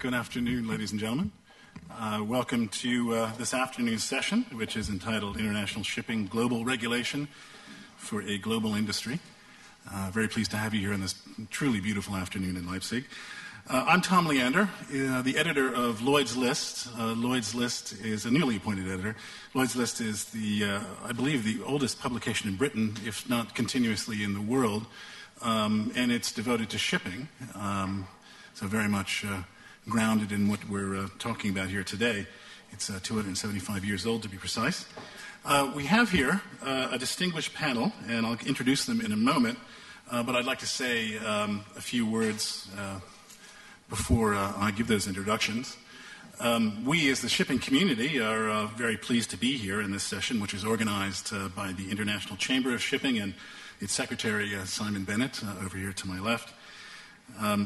Good afternoon, ladies and gentlemen. Welcome to this afternoon's session, which is entitled International Shipping Global Regulation for a Global Industry. Very pleased to have you here on this truly beautiful afternoon in Leipzig. I'm Tom Leander, the editor of Lloyd's List. Lloyd's List is a newly appointed editor. Lloyd's List is I believe, the oldest publication in Britain, if not continuously in the world, and it's devoted to shipping. So very much grounded in what we're talking about here today. It's 275 years old, to be precise. We have here a distinguished panel, and I'll introduce them in a moment, but I'd like to say a few words before I give those introductions. We, as the shipping community, are very pleased to be here in this session, which is organized by the International Chamber of Shipping and its secretary, Simon Bennett, over here to my left.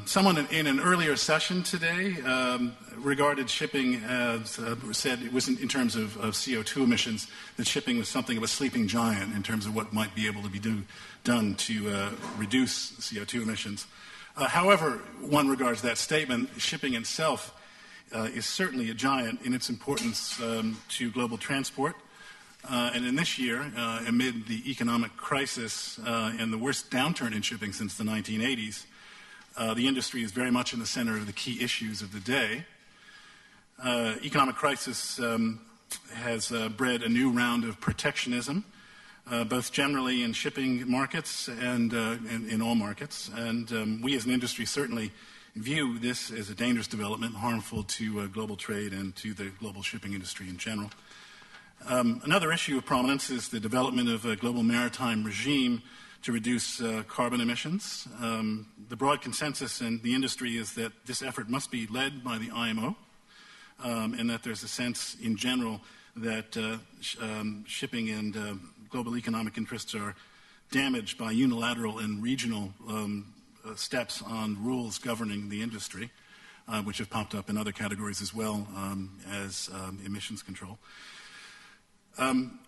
Someone in an earlier session today regarded shipping as, said it was in terms of CO2 emissions, that shipping was something of a sleeping giant in terms of what might be able to be done to reduce CO2 emissions. However, one regards that statement, shipping itself is certainly a giant in its importance to global transport. And in this year, amid the economic crisis and the worst downturn in shipping since the 1980s, the industry is very much in the center of the key issues of the day. Economic crisis has bred a new round of protectionism, both generally in shipping markets and in all markets. And we as an industry certainly view this as a dangerous development, harmful to global trade and to the global shipping industry in general. Another issue of prominence is the development of a global maritime regime to reduce carbon emissions. The broad consensus in the industry is that this effort must be led by the IMO, and that there's a sense in general that shipping and global economic interests are damaged by unilateral and regional steps on rules governing the industry, which have popped up in other categories as well as emissions control.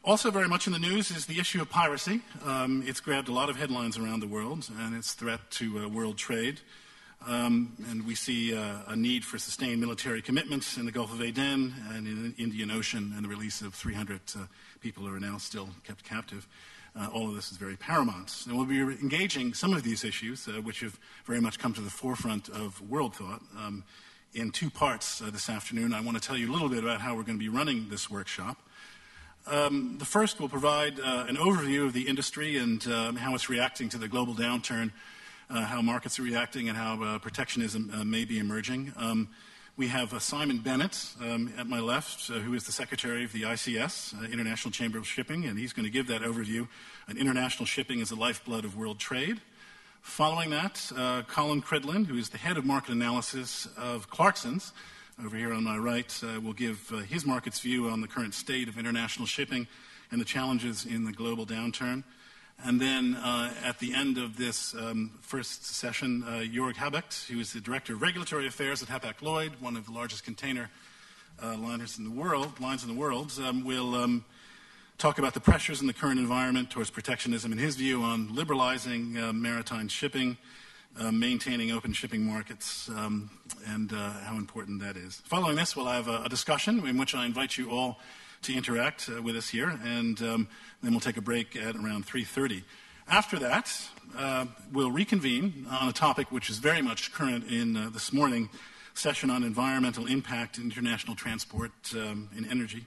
Also very much in the news is the issue of piracy. It's grabbed a lot of headlines around the world and its threat to world trade. And we see a need for sustained military commitments in the Gulf of Aden and in the Indian Ocean, and the release of 300 people who are now still kept captive. All of this is very paramount. And we'll be engaging some of these issues, which have very much come to the forefront of world thought, in two parts this afternoon. I want to tell you a little bit about how we're going to be running this workshop. The first will provide an overview of the industry and how it's reacting to the global downturn, how markets are reacting, and how protectionism may be emerging. We have Simon Bennett at my left, who is the secretary of the ICS, International Chamber of Shipping, and he's going to give that overview on international shipping as the lifeblood of world trade. Following that, Colin Cridlin, who is the head of market analysis of Clarkson's, over here on my right, will give his market's view on the current state of international shipping and the challenges in the global downturn. And then at the end of this first session, Jörg Habecht, who is the Director of Regulatory Affairs at Hapag-Lloyd, one of the largest container lines in the world, will talk about the pressures in the current environment towards protectionism and his view on liberalizing maritime shipping, maintaining open shipping markets, and how important that is. Following this, we'll have a discussion in which I invite you all to interact with us here, and then we'll take a break at around 3:30. After that, we'll reconvene on a topic which is very much current in this morning session on environmental impact in international transport in international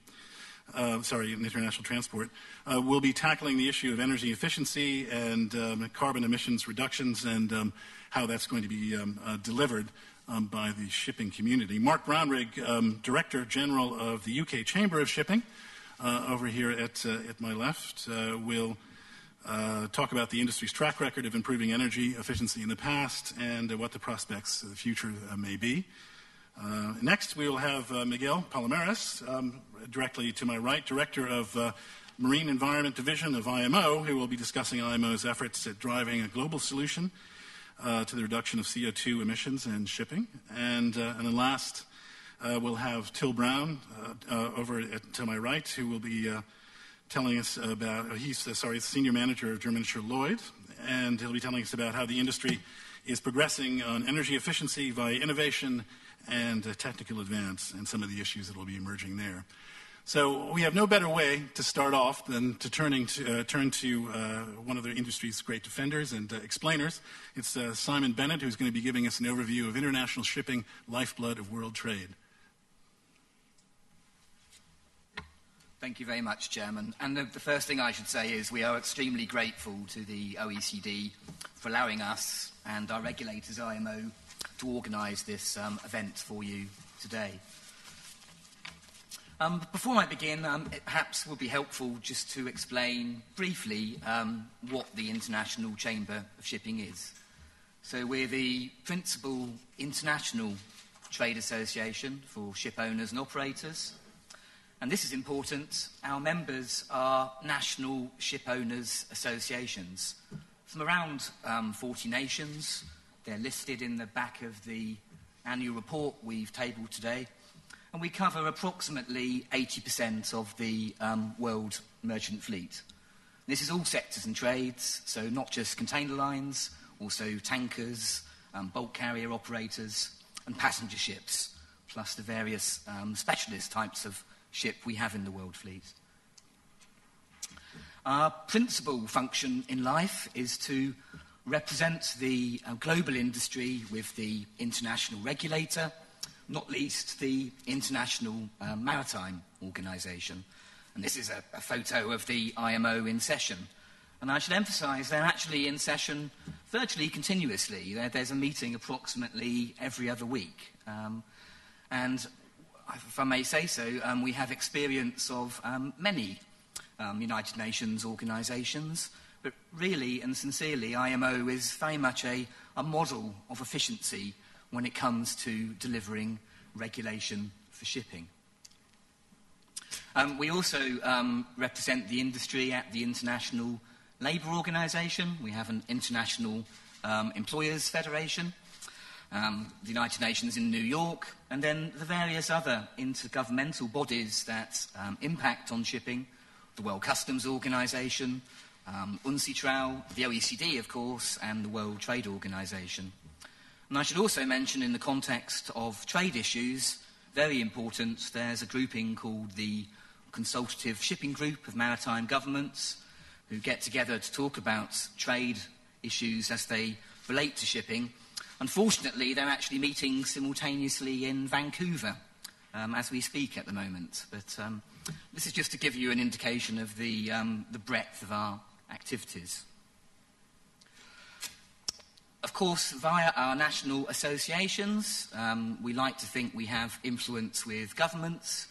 transport. We'll be tackling the issue of energy efficiency and carbon emissions reductions and how that's going to be delivered by the shipping community. Mark Brownrigg, Director General of the UK Chamber of Shipping, over here at my left, will talk about the industry's track record of improving energy efficiency in the past and what the prospects of the future may be. Next, we will have Miguel Palomares, directly to my right, Director of Marine Environment Division of IMO, who will be discussing IMO's efforts at driving a global solution to the reduction of CO2 emissions in shipping. And then last, we'll have Till Brown over to my right, who will be telling us about, he's the Senior Manager of German Lloyd, and he'll be telling us about how the industry is progressing on energy efficiency via innovation and technical advance and some of the issues that will be emerging there. So we have no better way to start off than to turn to one of the industry's great defenders and explainers. It's Simon Bennett, who's going to be giving us an overview of international shipping, lifeblood of world trade. Thank you very much, Chairman. And the first thing I should say is we are extremely grateful to the OECD for allowing us and our regulators, IMO, to organise this event for you today. Before I begin, it perhaps would be helpful just to explain briefly what the International Chamber of Shipping is. So we're the principal international trade association for ship owners and operators. And this is important. Our members are national ship owners associations from around 40 nations. They're listed in the back of the annual report we've tabled today. And we cover approximately 80% of the world merchant fleet. This is all sectors and trades, so not just container lines, also tankers, bulk carrier operators, and passenger ships, plus the various specialist types of ship we have in the world fleet. Our principal function in life is to represent the global industry with the international regulator, not least the International Maritime Organization. And this is a photo of the IMO in session. And I should emphasise they're actually in session virtually continuously. There's a meeting approximately every other week. And if I may say so, we have experience of many United Nations organisations, but really and sincerely, IMO is very much a model of efficiency when it comes to delivering regulation for shipping. We also represent the industry at the International Labour Organization. We have an International Employers Federation, the United Nations in New York, and then the various other intergovernmental bodies that impact on shipping, the World Customs Organization, UNCITRAL, the OECD, of course, and the World Trade Organization. And I should also mention, in the context of trade issues, very important, there's a grouping called the Consultative Shipping Group of Maritime Governments, who get together to talk about trade issues as they relate to shipping. Unfortunately, they're actually meeting simultaneously in Vancouver as we speak at the moment. But this is just to give you an indication of the breadth of our activities. Of course, via our national associations, we like to think we have influence with governments,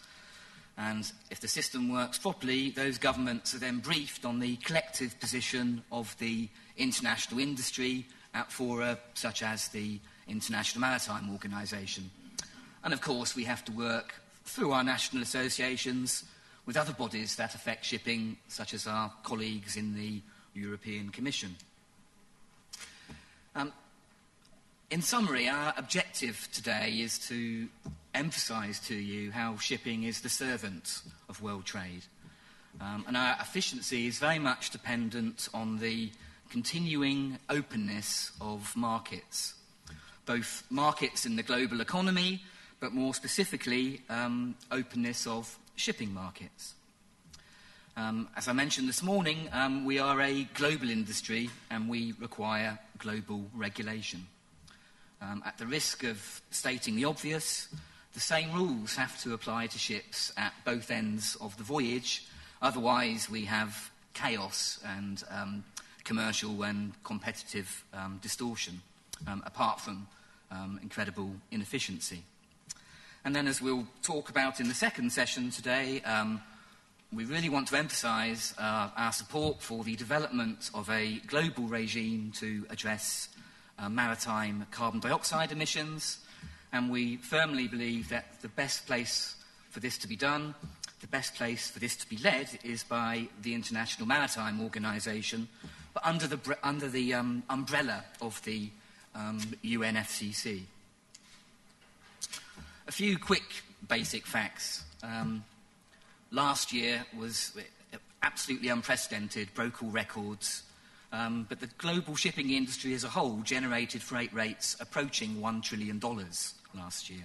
and if the system works properly, those governments are then briefed on the collective position of the international industry at fora such as the International Maritime Organization. And of course, we have to work through our national associations with other bodies that affect shipping, such as our colleagues in the European Commission. In summary, our objective today is to emphasise to you how shipping is the servant of world trade. And our efficiency is very much dependent on the continuing openness of markets, both markets in the global economy, but more specifically, openness of shipping markets. As I mentioned this morning, we are a global industry and we require global regulation. At the risk of stating the obvious, the same rules have to apply to ships at both ends of the voyage, otherwise we have chaos and commercial and competitive distortion, apart from incredible inefficiency. And then, as we'll talk about in the second session today, we really want to emphasise our support for the development of a global regime to address maritime carbon dioxide emissions, and we firmly believe that the best place for this to be done, the best place for this to be led, is by the International Maritime Organization, but under the umbrella of the UNFCCC. A few quick basic facts. Last year was absolutely unprecedented, broke all records. But the global shipping industry as a whole generated freight rates approaching $1 trillion last year.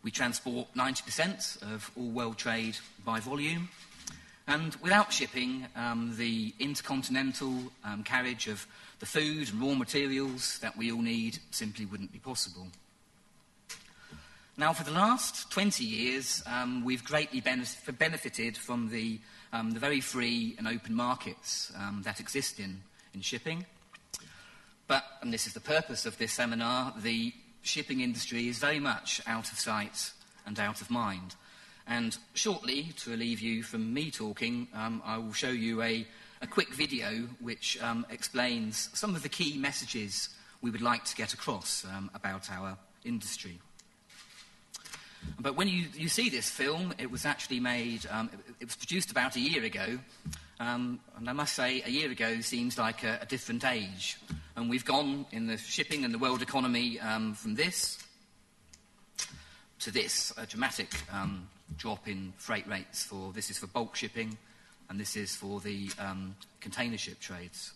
We transport 90% of all world trade by volume. And without shipping, the intercontinental carriage of the food and raw materials that we all need simply wouldn't be possible. Now, for the last 20 years, we've greatly benefited from the very free and open markets that exist in shipping. But, and this is the purpose of this seminar, the shipping industry is very much out of sight and out of mind. And shortly, to relieve you from me talking, I will show you a quick video which explains some of the key messages we would like to get across about our industry. But when you see this film, it was actually made, it was produced about a year ago, and I must say a year ago seems like a different age. And we've gone in the shipping and the world economy from this to this, a dramatic drop in freight rates. This is for bulk shipping, and this is for the container ship trades.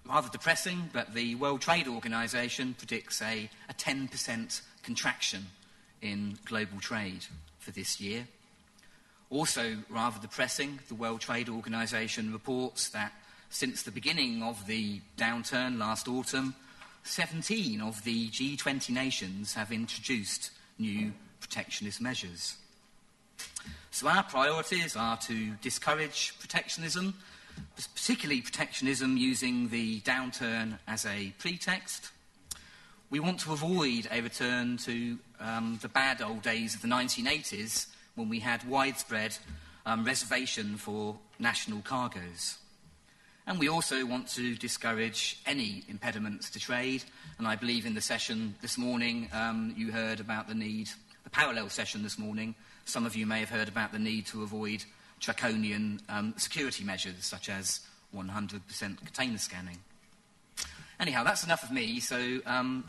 Rather depressing, but the World Trade Organization predicts a 10% contraction in global trade for this year. Also rather depressing, the World Trade Organization reports that since the beginning of the downturn last autumn, 17 of the G20 nations have introduced new protectionist measures. So our priorities are to discourage protectionism, particularly protectionism using the downturn as a pretext. We want to avoid a return to the bad old days of the 1980s when we had widespread reservation for national cargoes. And we also want to discourage any impediments to trade. And I believe in the session this morning you heard about the parallel session this morning, some of you may have heard about the need to avoid draconian security measures such as 100% container scanning. Anyhow, that's enough of me, so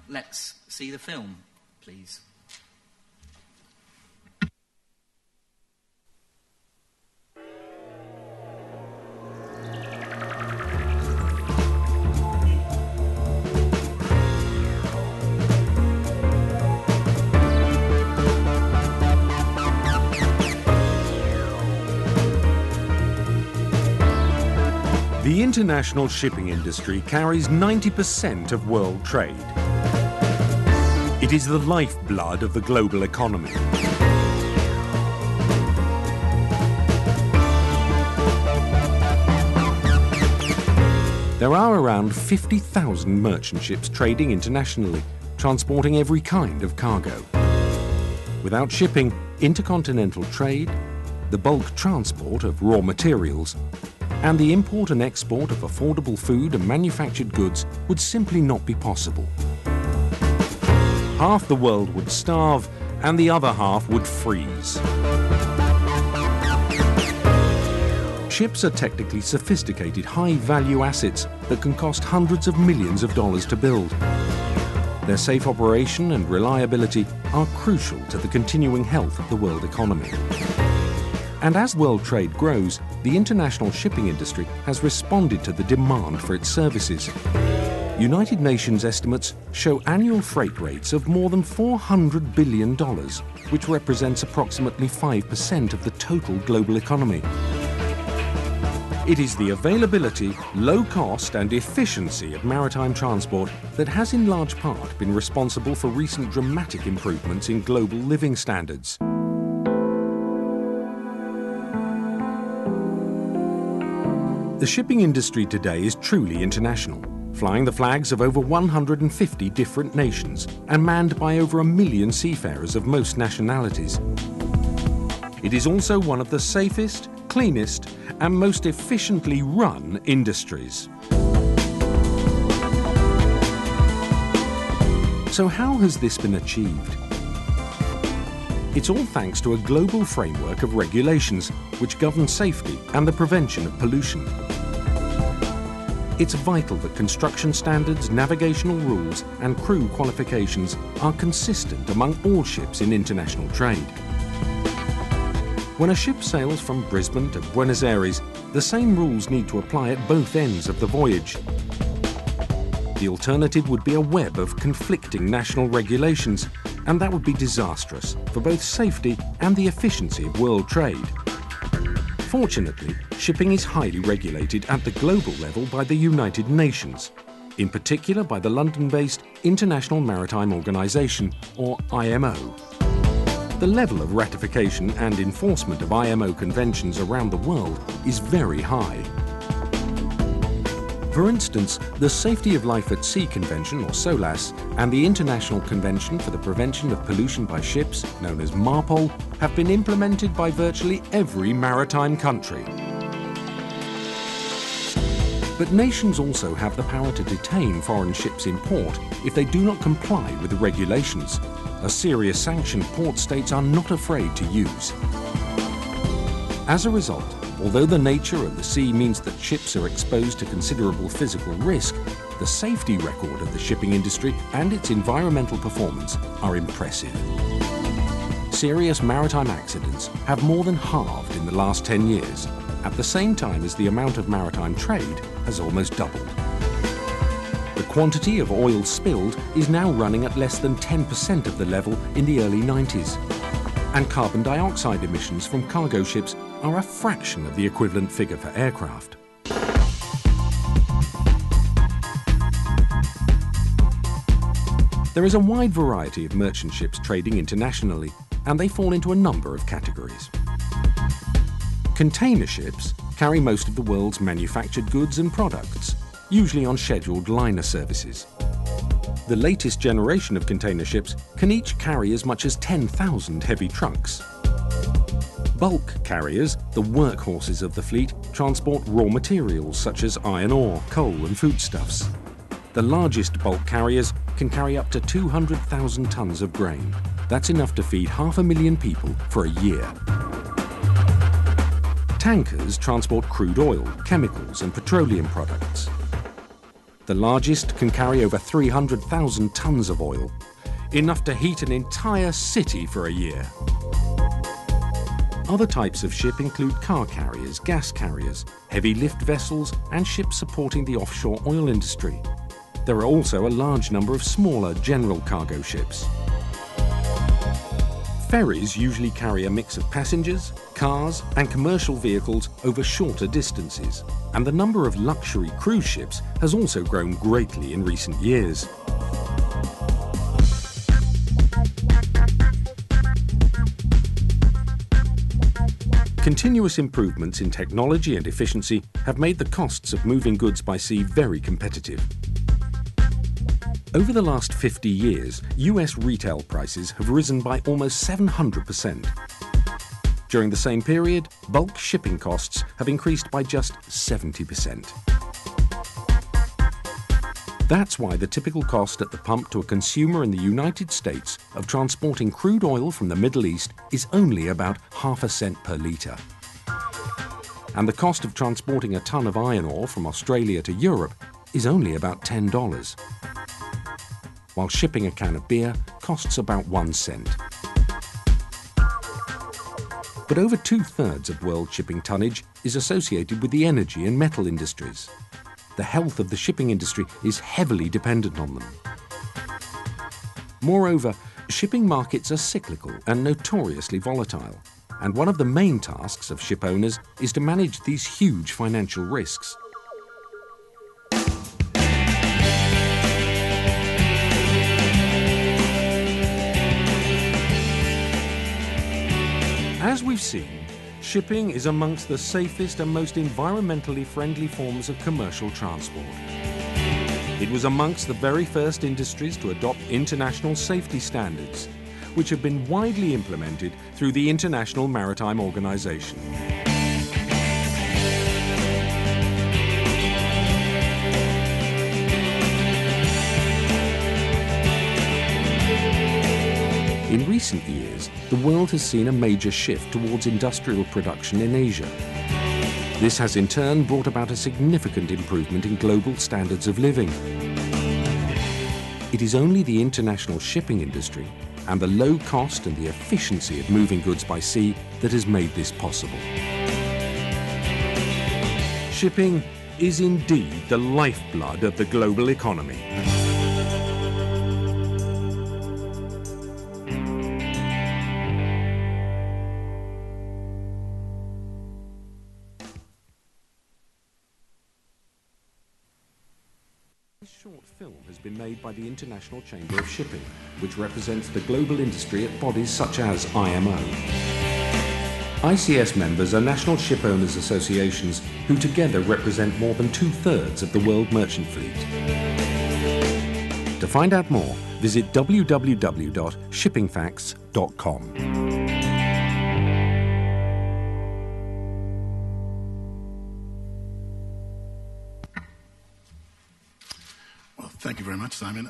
let's see the film, please. The international shipping industry carries 90% of world trade. It is the lifeblood of the global economy. There are around 50,000 merchant ships trading internationally, transporting every kind of cargo. Without shipping, intercontinental trade, the bulk transport of raw materials, and the import and export of affordable food and manufactured goods would simply not be possible. Half the world would starve, and the other half would freeze. Ships are technically sophisticated, high-value assets that can cost hundreds of millions of dollars to build. Their safe operation and reliability are crucial to the continuing health of the world economy. And as world trade grows, the international shipping industry has responded to the demand for its services. United Nations estimates show annual freight rates of more than $400 billion, which represents approximately 5% of the total global economy. It is the availability, low cost and efficiency of maritime transport that has in large part been responsible for recent dramatic improvements in global living standards. The shipping industry today is truly international, flying the flags of over 150 different nations and manned by over 1 million seafarers of most nationalities. It is also one of the safest, cleanest and most efficiently run industries. So how has this been achieved? It's all thanks to a global framework of regulations which govern safety and the prevention of pollution. It's vital that construction standards, navigational rules and crew qualifications are consistent among all ships in international trade. When a ship sails from Brisbane to Buenos Aires, the same rules need to apply at both ends of the voyage. The alternative would be a web of conflicting national regulations, and that would be disastrous for both safety and the efficiency of world trade. Fortunately, shipping is highly regulated at the global level by the United Nations, in particular by the London-based International Maritime Organization, or IMO. The level of ratification and enforcement of IMO conventions around the world is very high. For instance, the Safety of Life at Sea Convention, or SOLAS, and the International Convention for the Prevention of Pollution by Ships, known as MARPOL, have been implemented by virtually every maritime country. But nations also have the power to detain foreign ships in port if they do not comply with the regulations, a serious sanction port states are not afraid to use. As a result, although the nature of the sea means that ships are exposed to considerable physical risk, the safety record of the shipping industry and its environmental performance are impressive. Serious maritime accidents have more than halved in the last 10 years, at the same time as the amount of maritime trade has almost doubled. The quantity of oil spilled is now running at less than 10% of the level in the early 90s, and carbon dioxide emissions from cargo ships are a fraction of the equivalent figure for aircraft. There is a wide variety of merchant ships trading internationally, and they fall into a number of categories. Container ships carry most of the world's manufactured goods and products, usually on scheduled liner services. The latest generation of container ships can each carry as much as 10,000 heavy trucks. Bulk carriers, the workhorses of the fleet, transport raw materials such as iron ore, coal and foodstuffs. The largest bulk carriers can carry up to 200,000 tons of grain. That's enough to feed 500,000 people for a year. Tankers transport crude oil, chemicals and petroleum products. The largest can carry over 300,000 tons of oil, enough to heat an entire city for a year. Other types of ship include car carriers, gas carriers, heavy lift vessels, and ships supporting the offshore oil industry. There are also a large number of smaller general cargo ships. Ferries usually carry a mix of passengers, cars, and commercial vehicles over shorter distances, and the number of luxury cruise ships has also grown greatly in recent years. Continuous improvements in technology and efficiency have made the costs of moving goods by sea very competitive. Over the last 50 years, US retail prices have risen by almost 700%. During the same period, bulk shipping costs have increased by just 70%. That's why the typical cost at the pump to a consumer in the United States of transporting crude oil from the Middle East is only about ½ cent per litre. And the cost of transporting a ton of iron ore from Australia to Europe is only about $10, while shipping a can of beer costs about 1 cent. But over 2/3 of world shipping tonnage is associated with the energy and metal industries. The health of the shipping industry is heavily dependent on them. Moreover, shipping markets are cyclical and notoriously volatile, and one of the main tasks of ship owners is to manage these huge financial risks. As we've seen, shipping is amongst the safest and most environmentally friendly forms of commercial transport. It was amongst the very first industries to adopt international safety standards, which have been widely implemented through the International Maritime Organization. In recent years, the world has seen a major shift towards industrial production in Asia. This has in turn brought about a significant improvement in global standards of living. It is only the international shipping industry and the low cost and the efficiency of moving goods by sea that has made this possible. Shipping is indeed the lifeblood of the global economy. This short film has been made by the International Chamber of Shipping, which represents the global industry at bodies such as IMO. ICS members are national ship owners associations who together represent more than 2/3 of the world merchant fleet. To find out more, visit www.shippingfacts.com. Well, thank you very much, Simon.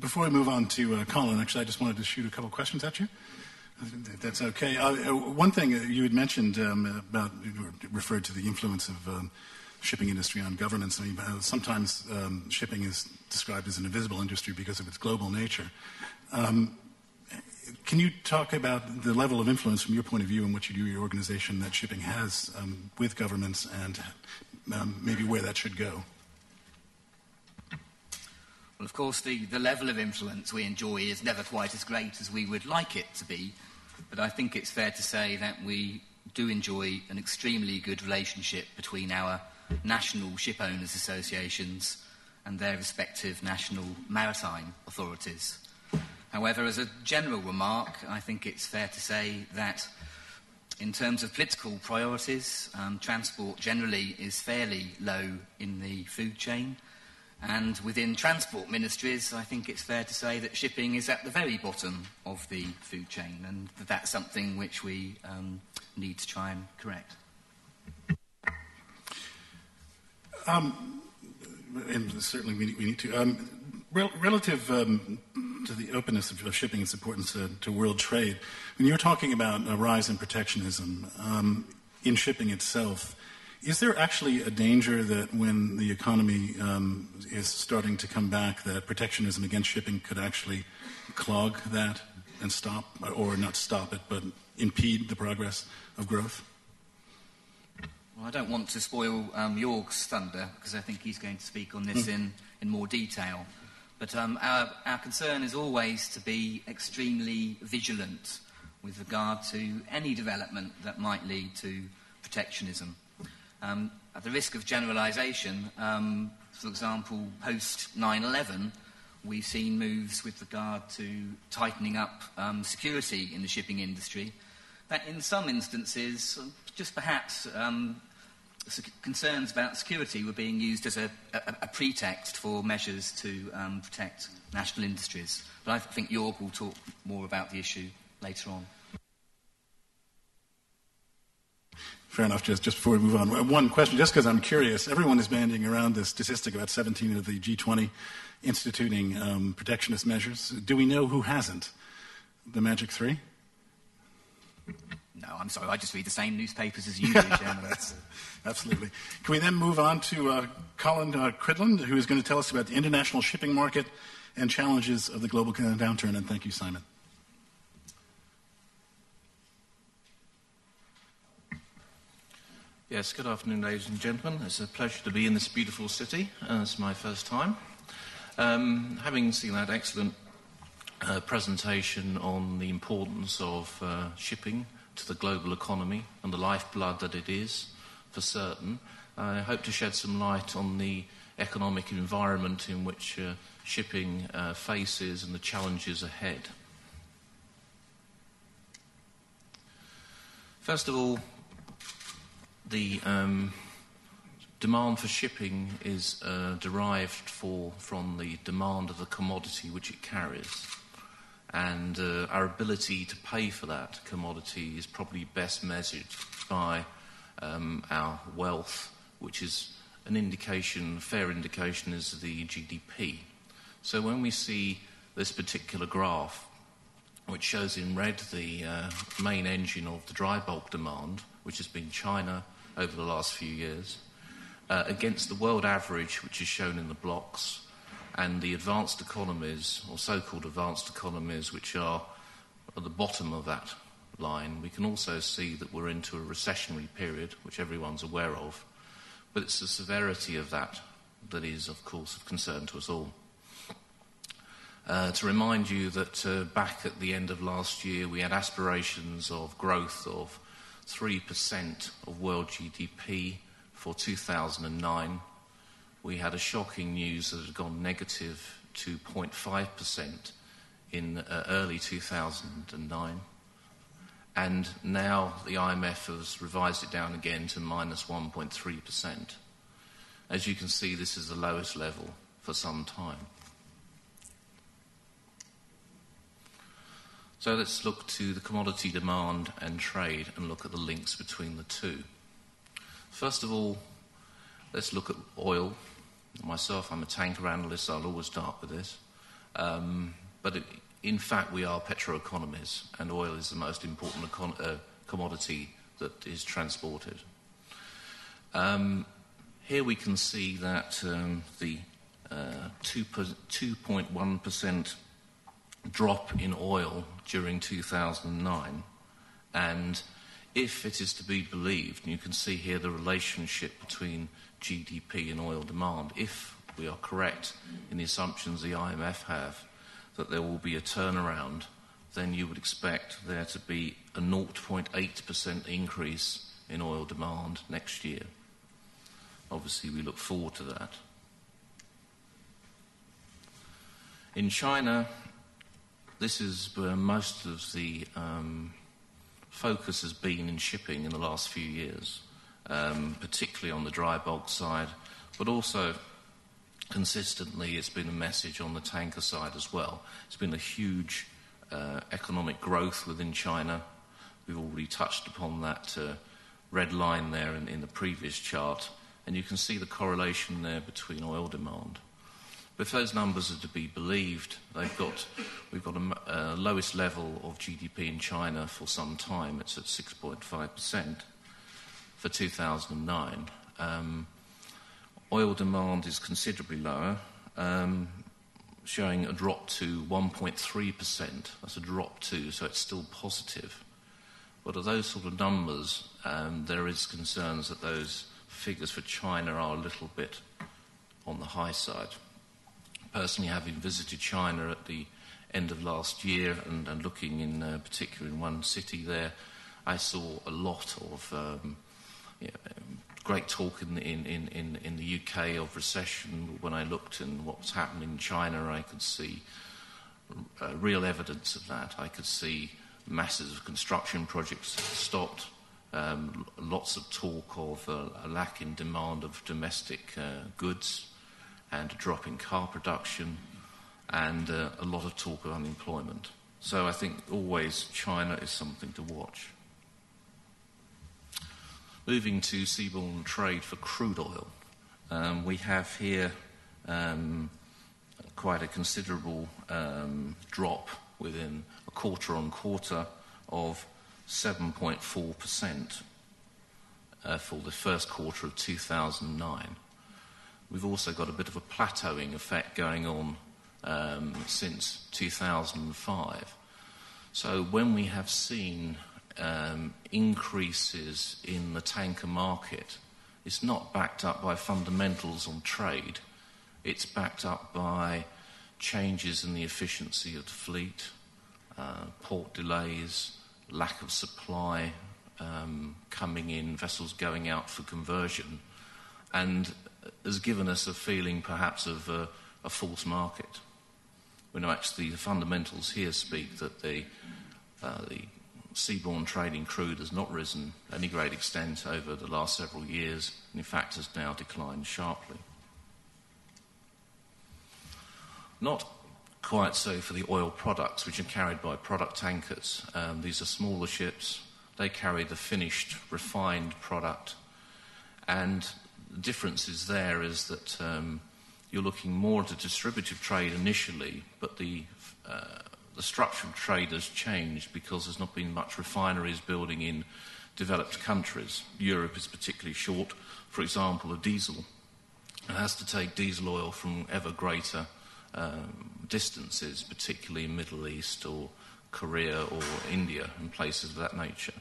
Before I move on to Colin, actually, I just wanted to shoot a couple questions at you. If that's okay. One thing you had mentioned about, you referred to the influence of shipping industry on governance. I mean, sometimes shipping is described as an invisible industry because of its global nature. Can you talk about the level of influence from your point of view and what you do, your organization, that shipping has with governments and maybe where that should go? Well, of course, the level of influence we enjoy is never quite as great as we would like it to be, but I think it's fair to say that we do enjoy an extremely good relationship between our national ship owners associations and their respective national maritime authorities. However, as a general remark, I think it's fair to say that in terms of political priorities, transport generally is fairly low in the food chain. And within transport ministries, I think it's fair to say that shipping is at the very bottom of the food chain, and that's something which we need to try and correct. And certainly we need to. Relative to the openness of shipping and its importance to world trade, when you're talking about a rise in protectionism in shipping itself, is there actually a danger that when the economy is starting to come back, that protectionism against shipping could actually clog that and stop, or not stop it, but impede the progress of growth? Well, I don't want to spoil Jorg's thunder, because I think he's going to speak on this in more detail. But our concern is always to be extremely vigilant with regard to any development that might lead to protectionism. At the risk of generalisation, for example, post 9/11, we've seen moves with regard to tightening up security in the shipping industry that in some instances, just perhaps concerns about security were being used as a pretext for measures to protect national industries. But I think Jorg will talk more about the issue later on. Fair enough. Just before we move on, one question, just because I'm curious. Everyone is banding around this statistic about 17 of the G20 instituting protectionist measures. Do we know who hasn't? The Magic Three? No, I'm sorry. I just read the same newspapers as you do, Chairman. Absolutely. Can we then move on to Colin Cridland, who is going to tell us about the international shipping market and challenges of the global downturn? And thank you, Simon. Yes, good afternoon, ladies and gentlemen. It's a pleasure to be in this beautiful city. It's my first time. Having seen that excellent presentation on the importance of shipping to the global economy and the lifeblood that it is, for certain, I hope to shed some light on the economic environment in which shipping faces and the challenges ahead. First of all, the demand for shipping is derived from the demand of the commodity which it carries. And our ability to pay for that commodity is probably best measured by our wealth, which is an indication, fair indication, is the GDP. So when we see this particular graph, which shows in red the main engine of the dry bulk demand, which has been China over the last few years, against the world average, which is shown in the blocks, and the advanced economies, or so-called advanced economies, which are at the bottom of that line, we can also see that we're into a recessionary period, which everyone's aware of, but it's the severity of that that is, of course, of concern to us all. To remind you that back at the end of last year, we had aspirations of growth of 3% of world GDP for 2009. We had a shocking news that had gone negative to 0.5% in early 2009. And now the IMF has revised it down again to minus 1.3%. As you can see, this is the lowest level for some time. So let's look to the commodity demand and trade and look at the links between the two. First of all, let's look at oil. Myself, I'm a tanker analyst, so I'll always start with this. In fact, we are petroeconomies, and oil is the most important commodity that is transported. Here we can see that the 2.1% drop in oil during 2009, and if it is to be believed, and you can see here the relationship between GDP and oil demand, if we are correct in the assumptions the IMF have, that there will be a turnaround, then you would expect there to be a 0.8% increase in oil demand next year. Obviously, we look forward to that. In China, this is where most of the focus has been in shipping in the last few years, particularly on the dry bulk side, but also consistently it's been a message on the tanker side as well. It's been a huge economic growth within China. We've already touched upon that red line there in the previous chart, and you can see the correlation there between oil demand. But if those numbers are to be believed, we've got a lowest level of GDP in China for some time. It's at 6.5% for 2009. Oil demand is considerably lower, showing a drop to 1.3%. That's a drop too, so it's still positive. But at those sort of numbers, there is concerns that those figures for China are a little bit on the high side. Personally, having visited China at the end of last year and looking in particular in one city there, I saw a lot of great talk in the UK of recession. When I looked in what was happening in China, I could see real evidence of that. I could see masses of construction projects stopped, lots of talk of a lack in demand of domestic goods, and a drop in car production, and a lot of talk of unemployment. So I think always China is something to watch. Moving to seaborne trade for crude oil, we have here quite a considerable drop within a quarter-on-quarter of 7.4% for the first quarter of 2009. We've also got a bit of a plateauing effect going on since 2005. So when we have seen increases in the tanker market, it's not backed up by fundamentals on trade. It's backed up by changes in the efficiency of the fleet, port delays, lack of supply coming in, vessels going out for conversion, and has given us a feeling perhaps of a false market. We know actually the fundamentals here speak that the seaborne trade in crude has not risen to any great extent over the last several years, and in fact has now declined sharply. Not quite so for the oil products, which are carried by product tankers. These are smaller ships. They carry the finished, refined product, and the difference is there is that you're looking more at a distributive trade initially, but the structure of trade has changed because there's not been much refineries building in developed countries. Europe is particularly short, for example, of diesel. It has to take diesel oil from ever greater distances, particularly in Middle East or Korea or India and places of that nature.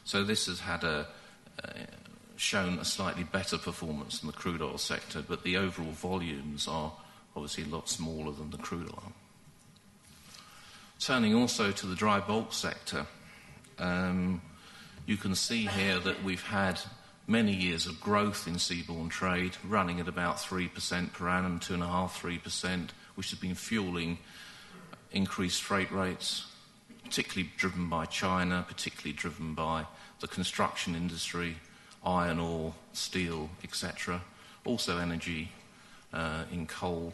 So this has had a shown a slightly better performance than the crude oil sector, but the overall volumes are obviously a lot smaller than the crude oil. Turning also to the dry bulk sector, you can see here that we've had many years of growth in seaborne trade, running at about 3% per annum, 2.5–3%, which has been fueling increased freight rates, particularly driven by China, particularly driven by the construction industry, iron ore, steel, etc. Also energy in coal.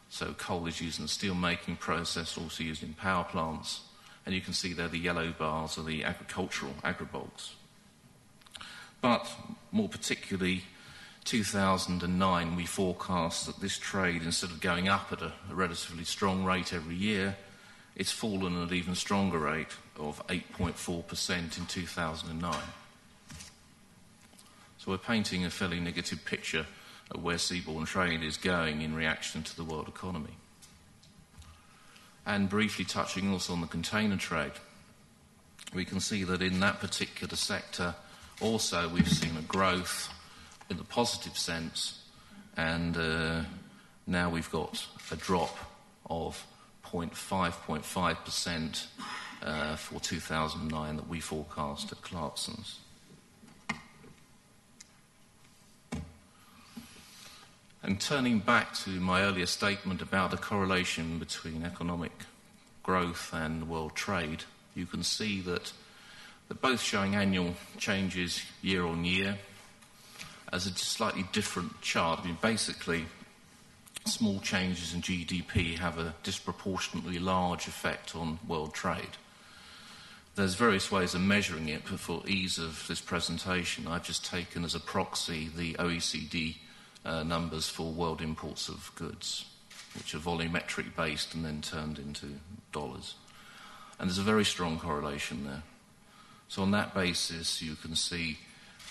So coal is used in the steel-making process, also used in power plants. And you can see there the yellow bars are the agricultural agribulks. But more particularly, 2009, we forecast that this trade, instead of going up at a relatively strong rate every year, it's fallen at an even stronger rate of 8.4% in 2009. So we're painting a fairly negative picture of where seaborne trade is going in reaction to the world economy. And briefly touching also on the container trade, we can see that in that particular sector also we've seen a growth in the positive sense, and now we've got a drop of 5.5% for 2009 that we forecast at Clarkson's. And turning back to my earlier statement about the correlation between economic growth and world trade, you can see that they're both showing annual changes year on year as a slightly different chart. I mean, basically, small changes in GDP have a disproportionately large effect on world trade. There's various ways of measuring it, but for ease of this presentation, I've just taken as a proxy the OECD numbers for world imports of goods, which are volumetric based and then turned into dollars. And there's a very strong correlation there. So on that basis, you can see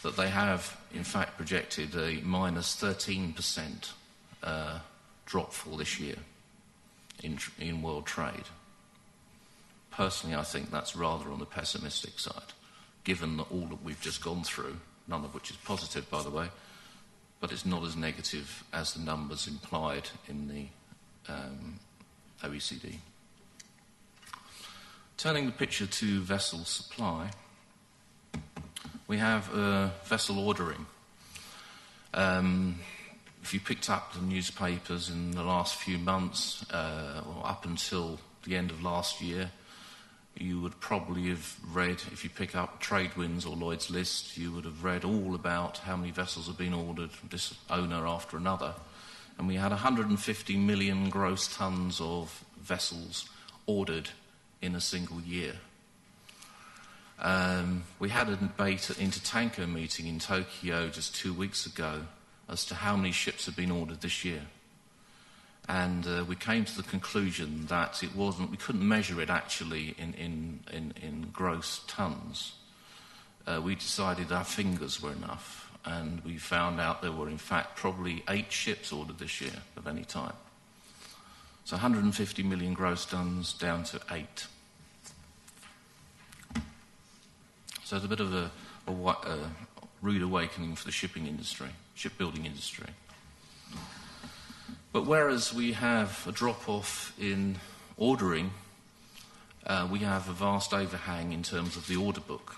that they have, in fact, projected a minus 13% drop for this year in world trade. Personally, I think that's rather on the pessimistic side, given that all that we've just gone through, none of which is positive, by the way, but it's not as negative as the numbers implied in the OECD. Turning the picture to vessel supply, we have vessel ordering. If you picked up the newspapers in the last few months, or up until the end of last year, you would probably have read, if you pick up Tradewinds or Lloyd's List, you would have read all about how many vessels have been ordered from this owner after another. And we had 150 million gross tons of vessels ordered in a single year. We had a debate at Intertanker meeting in Tokyo just 2 weeks ago as to how many ships have been ordered this year. And we came to the conclusion that we couldn't measure it actually in gross tons. We decided our fingers were enough, and we found out there were in fact probably 8 ships ordered this year of any type. So 150 million gross tons down to 8. So it's a bit of a rude awakening for the shipping industry, shipbuilding industry. But whereas we have a drop-off in ordering, we have a vast overhang in terms of the order book.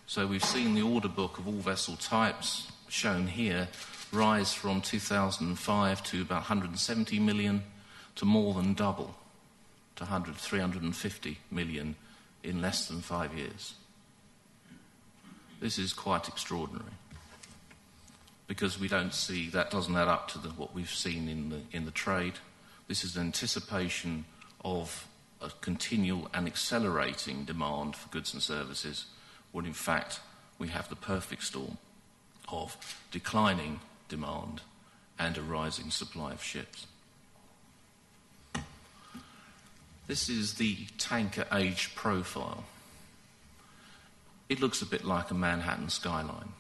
So we've seen the order book of all vessel types, shown here, rise from 2005 to about 170 million to more than double, to 350 million in less than 5 years. This is quite extraordinary, because we don't see, that doesn't add up to what we've seen in the trade. This is an anticipation of a continual and accelerating demand for goods and services, when in fact we have the perfect storm of declining demand and a rising supply of ships. This is the tanker age profile. It looks a bit like a Manhattan skyline.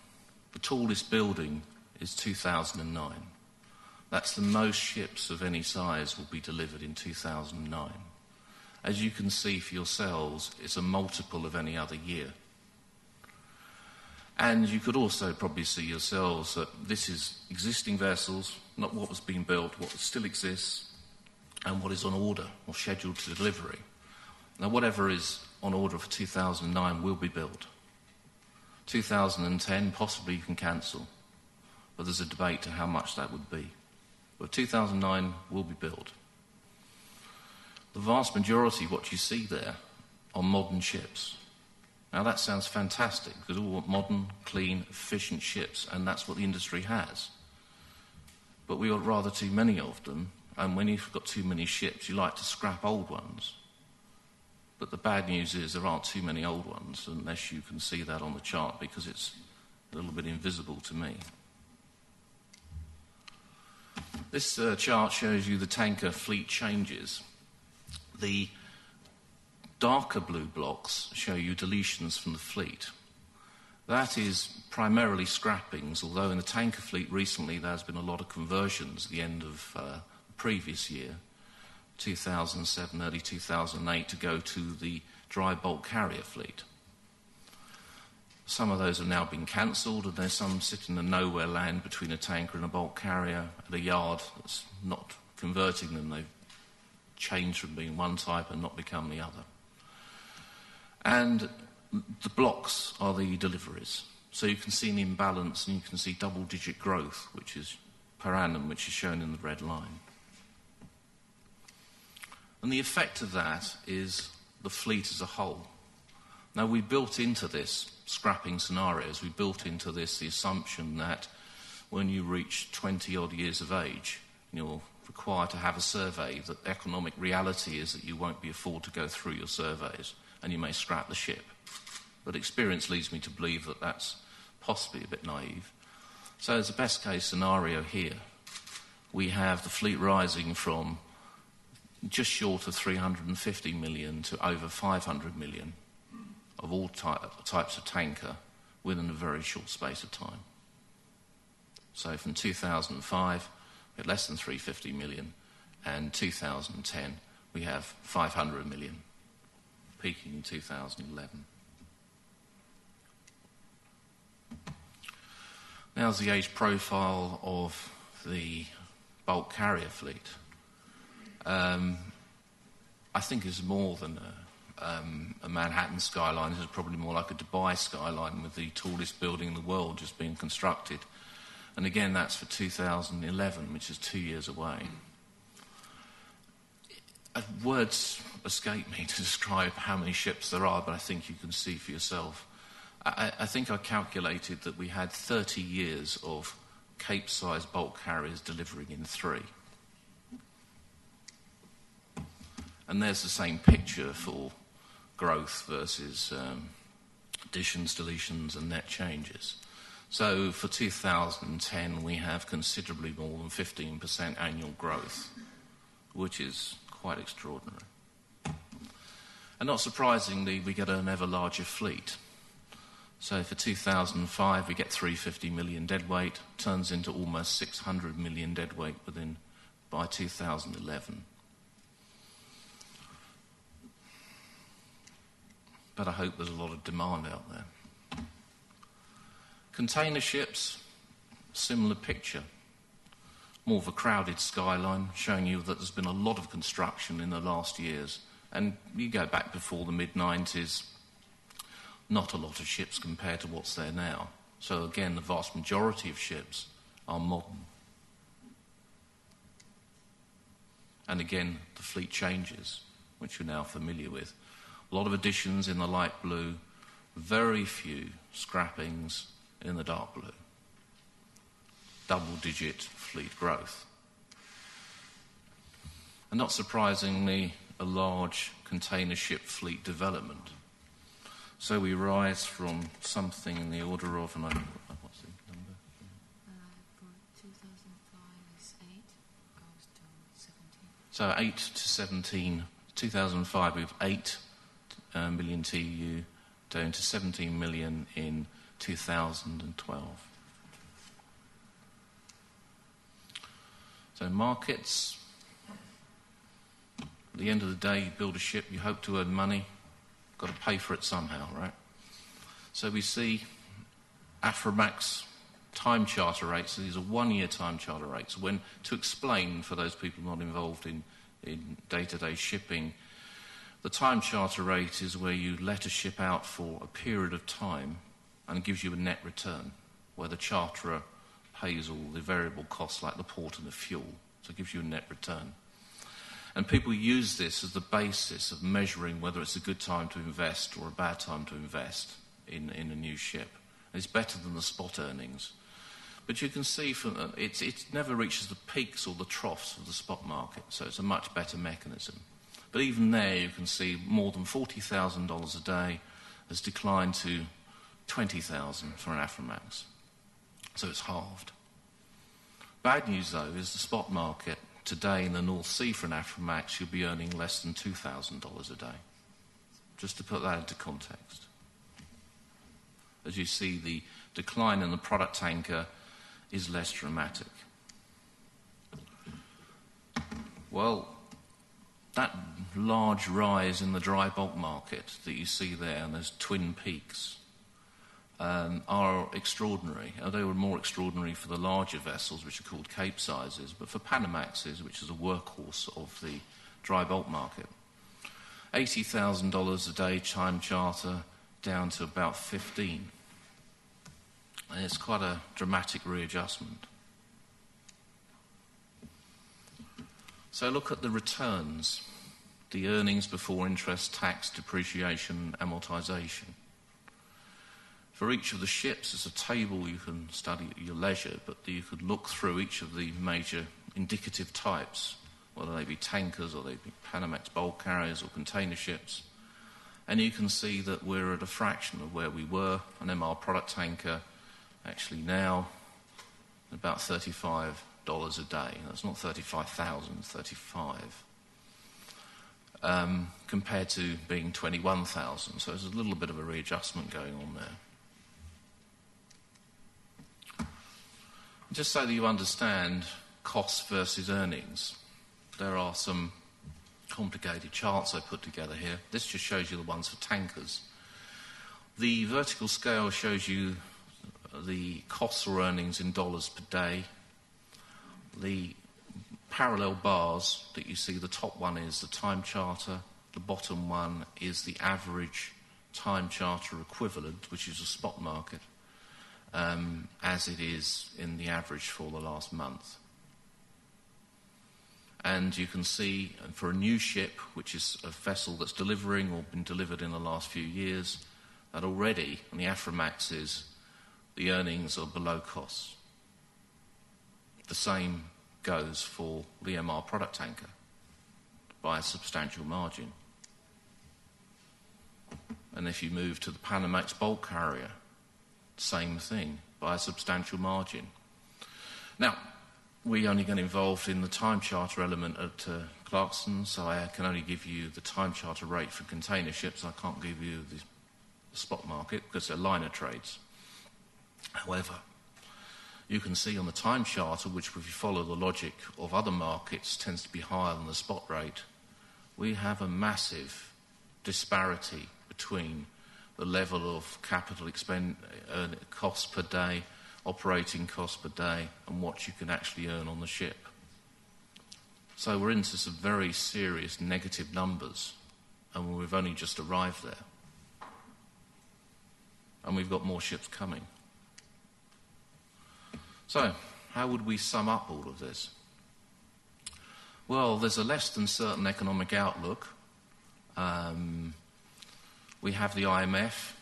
The tallest building is 2009. That's the most ships of any size will be delivered in 2009. As you can see for yourselves, it's a multiple of any other year. And you could also probably see yourselves that this is existing vessels, not what was being built, what still exists, and what is on order or scheduled to delivery. Now, whatever is on order for 2009 will be built. 2010, possibly you can cancel, but there's a debate to how much that would be. But 2009 will be built. The vast majority of what you see there are modern ships. Now that sounds fantastic, because we all want modern, clean, efficient ships, and that's what the industry has. But we got rather too many of them, and when you've got too many ships, you like to scrap old ones. But the bad news is there aren't too many old ones, unless you can see that on the chart, because it's a little bit invisible to me. This chart shows you the tanker fleet changes. The darker blue blocks show you deletions from the fleet. That is primarily scrappings, although in the tanker fleet recently there's been a lot of conversions at the end of the previous year, 2007, early 2008, to go to the dry bulk carrier fleet. Some of those have now been cancelled, and there's some sitting in nowhere land between a tanker and a bulk carrier at a yard that's not converting them. They've changed from being one type and not become the other. And the blocks are the deliveries. So you can see an imbalance, and you can see double-digit growth, which is per annum, which is shown in the red line. And the effect of that is the fleet as a whole. Now, we built into this scrapping scenarios, we built into this the assumption that when you reach 20-odd years of age, you're required to have a survey, that the economic reality is that you won't be afford to go through your surveys, and you may scrap the ship. But experience leads me to believe that that's possibly a bit naive. So as a best-case scenario here, we have the fleet rising from just short of 350 million to over 500 million of all types of tanker within a very short space of time. So from 2005, we had less than 350 million, and 2010, we have 500 million, peaking in 2011. Now's the age profile of the bulk carrier fleet. I think it's more than a Manhattan skyline. This is probably more like a Dubai skyline, with the tallest building in the world just being constructed. And again, that's for 2011, which is 2 years away. Words escape me to describe how many ships there are, but I think you can see for yourself. I think I calculated that we had 30 years of Cape-sized bulk carriers delivering in 3. And there's the same picture for growth versus additions, deletions, and net changes. So for 2010, we have considerably more than 15% annual growth, which is quite extraordinary. And not surprisingly, we get an ever larger fleet. So for 2005, we get 350 million deadweight, turns into almost 600 million deadweight by 2011. But I hope there's a lot of demand out there. Container ships, similar picture. More of a crowded skyline, showing you that there's been a lot of construction in the last years. And you go back before the mid-90s, not a lot of ships compared to what's there now. So again, the vast majority of ships are modern. And again, the fleet changes, which you're now familiar with. A lot of additions in the light blue, very few scrappings in the dark blue. Double-digit fleet growth. And not surprisingly, a large container ship fleet development. So we rise from something in the order of, what's the number? For 2005 is 8, goes to 17. So 8 to 17. 2005 we have 8 million TEU, down to 17 million in 2012. So markets, at the end of the day, you build a ship, you hope to earn money, got to pay for it somehow, right? So we see Aframax time charter rates. So these are one-year time charter rates. When, to explain for those people not involved in day-to-day shipping, the time charter rate is where you let a ship out for a period of time and it gives you a net return, where the charterer pays all the variable costs like the port and the fuel, so it gives you a net return. And people use this as the basis of measuring whether it's a good time to invest or a bad time to invest in a new ship. And it's better than the spot earnings. But you can see from it never reaches the peaks or the troughs of the spot market, so it's a much better mechanism. But even there you can see more than $40,000 a day has declined to $20,000 for an Aframax. So it's halved. Bad news, though, is the spot market today in the North Sea for an Aframax, you'll be earning less than $2,000 a day. Just to put that into context. As you see, the decline in the product tanker is less dramatic. Well, that large rise in the dry bulk market that you see there, and those twin peaks, are extraordinary. They were more extraordinary for the larger vessels, which are called Capesizes, but for Panamaxes, which is a workhorse of the dry bulk market, $80,000 a day time charter down to about $15,000. And it's quite a dramatic readjustment. So look at the returns, the earnings before interest, tax, depreciation, amortization. For each of the ships, there's a table you can study at your leisure, but you could look through each of the major indicative types, whether they be tankers or they be Panamax bulk carriers or container ships, and you can see that we're at a fraction of where we were. An MR product tanker actually now about $35 a day. That's not 35,000, 35. Compared to being 21,000. So there's a little bit of a readjustment going on there. Just so that you understand costs versus earnings, there are some complicated charts I put together here. This just shows you the ones for tankers. The vertical scale shows you the costs or earnings in dollars per day. The parallel bars that you see, the top one is the time charter, the bottom one is the average time charter equivalent, which is a spot market, as it is in the average for the last month. And you can see for a new ship, which is a vessel that's delivering or been delivered in the last few years, that already on the Aframaxes, the earnings are below costs. The same goes for the MR product tanker by a substantial margin. And if you move to the Panamax bulk carrier, same thing, by a substantial margin. Now, we only get involved in the time charter element at Clarkson, so I can only give you the time charter rate for container ships. I can't give you the spot market because they're liner trades. However, you can see on the time charter, which if you follow the logic of other markets tends to be higher than the spot rate, we have a massive disparity between the level of capital costs per day, operating costs per day, and what you can actually earn on the ship. So we're into some very serious negative numbers, and we've only just arrived there. And we've got more ships coming. So, how would we sum up all of this? Well, there's a less than certain economic outlook. We have the IMF,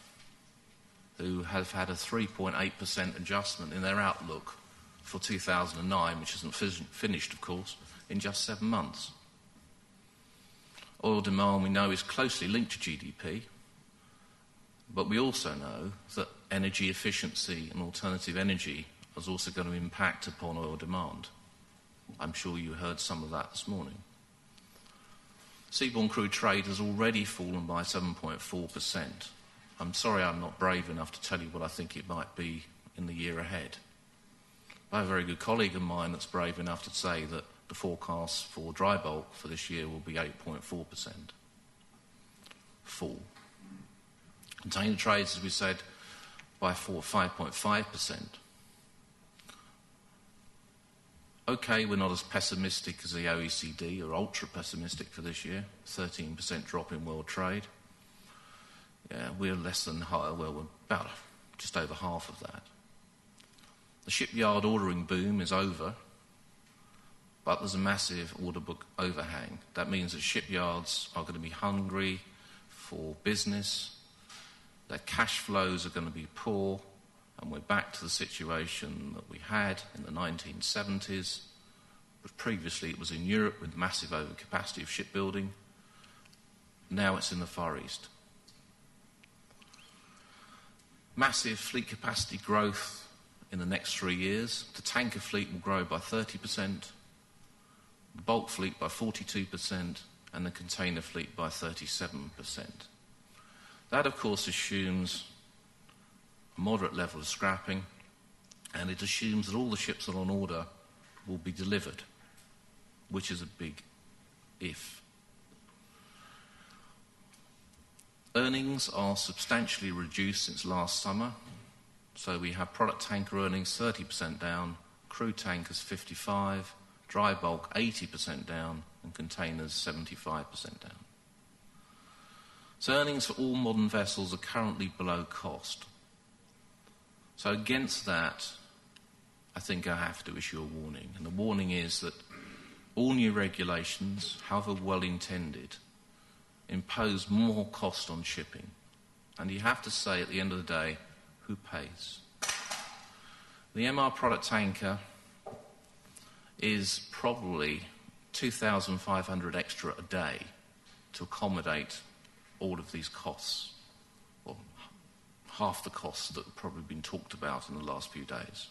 who have had a 3.8% adjustment in their outlook for 2009, which isn't finished, of course, in just 7 months. Oil demand, we know, is closely linked to GDP, but we also know that energy efficiency and alternative energy is also going to impact upon oil demand. I'm sure you heard some of that this morning. Seaborne crude trade has already fallen by 7.4%. I'm sorry I'm not brave enough to tell you what I think it might be in the year ahead. I have a very good colleague of mine that's brave enough to say that the forecast for dry bulk for this year will be 8.4% fall. Container trades, as we said, by 5.5%. Okay, we're not as pessimistic as the OECD, or ultra pessimistic for this year, 13% drop in world trade. Yeah, we're less than we're about just over half of that. The shipyard ordering boom is over, but there's a massive order book overhang. That means that shipyards are going to be hungry for business, their cash flows are going to be poor, and we're back to the situation that we had in the 1970s. But previously it was in Europe with massive overcapacity of shipbuilding. Now it's in the Far East. Massive fleet capacity growth in the next 3 years. The tanker fleet will grow by 30%, the bulk fleet by 42%, and the container fleet by 37%. That, of course, assumes a moderate level of scrapping, and it assumes that all the ships that are on order will be delivered, which is a big if. Earnings are substantially reduced since last summer. So we have product tanker earnings 30% down, crude tankers 55%, dry bulk 80% down, and containers 75% down. So earnings for all modern vessels are currently below cost. So against that, I think I have to issue a warning. And the warning is that all new regulations, however well intended, impose more cost on shipping. And you have to say at the end of the day, who pays? The MR product tanker is probably 2,500 extra a day to accommodate all of these costs, or half the costs that have probably been talked about in the last few days.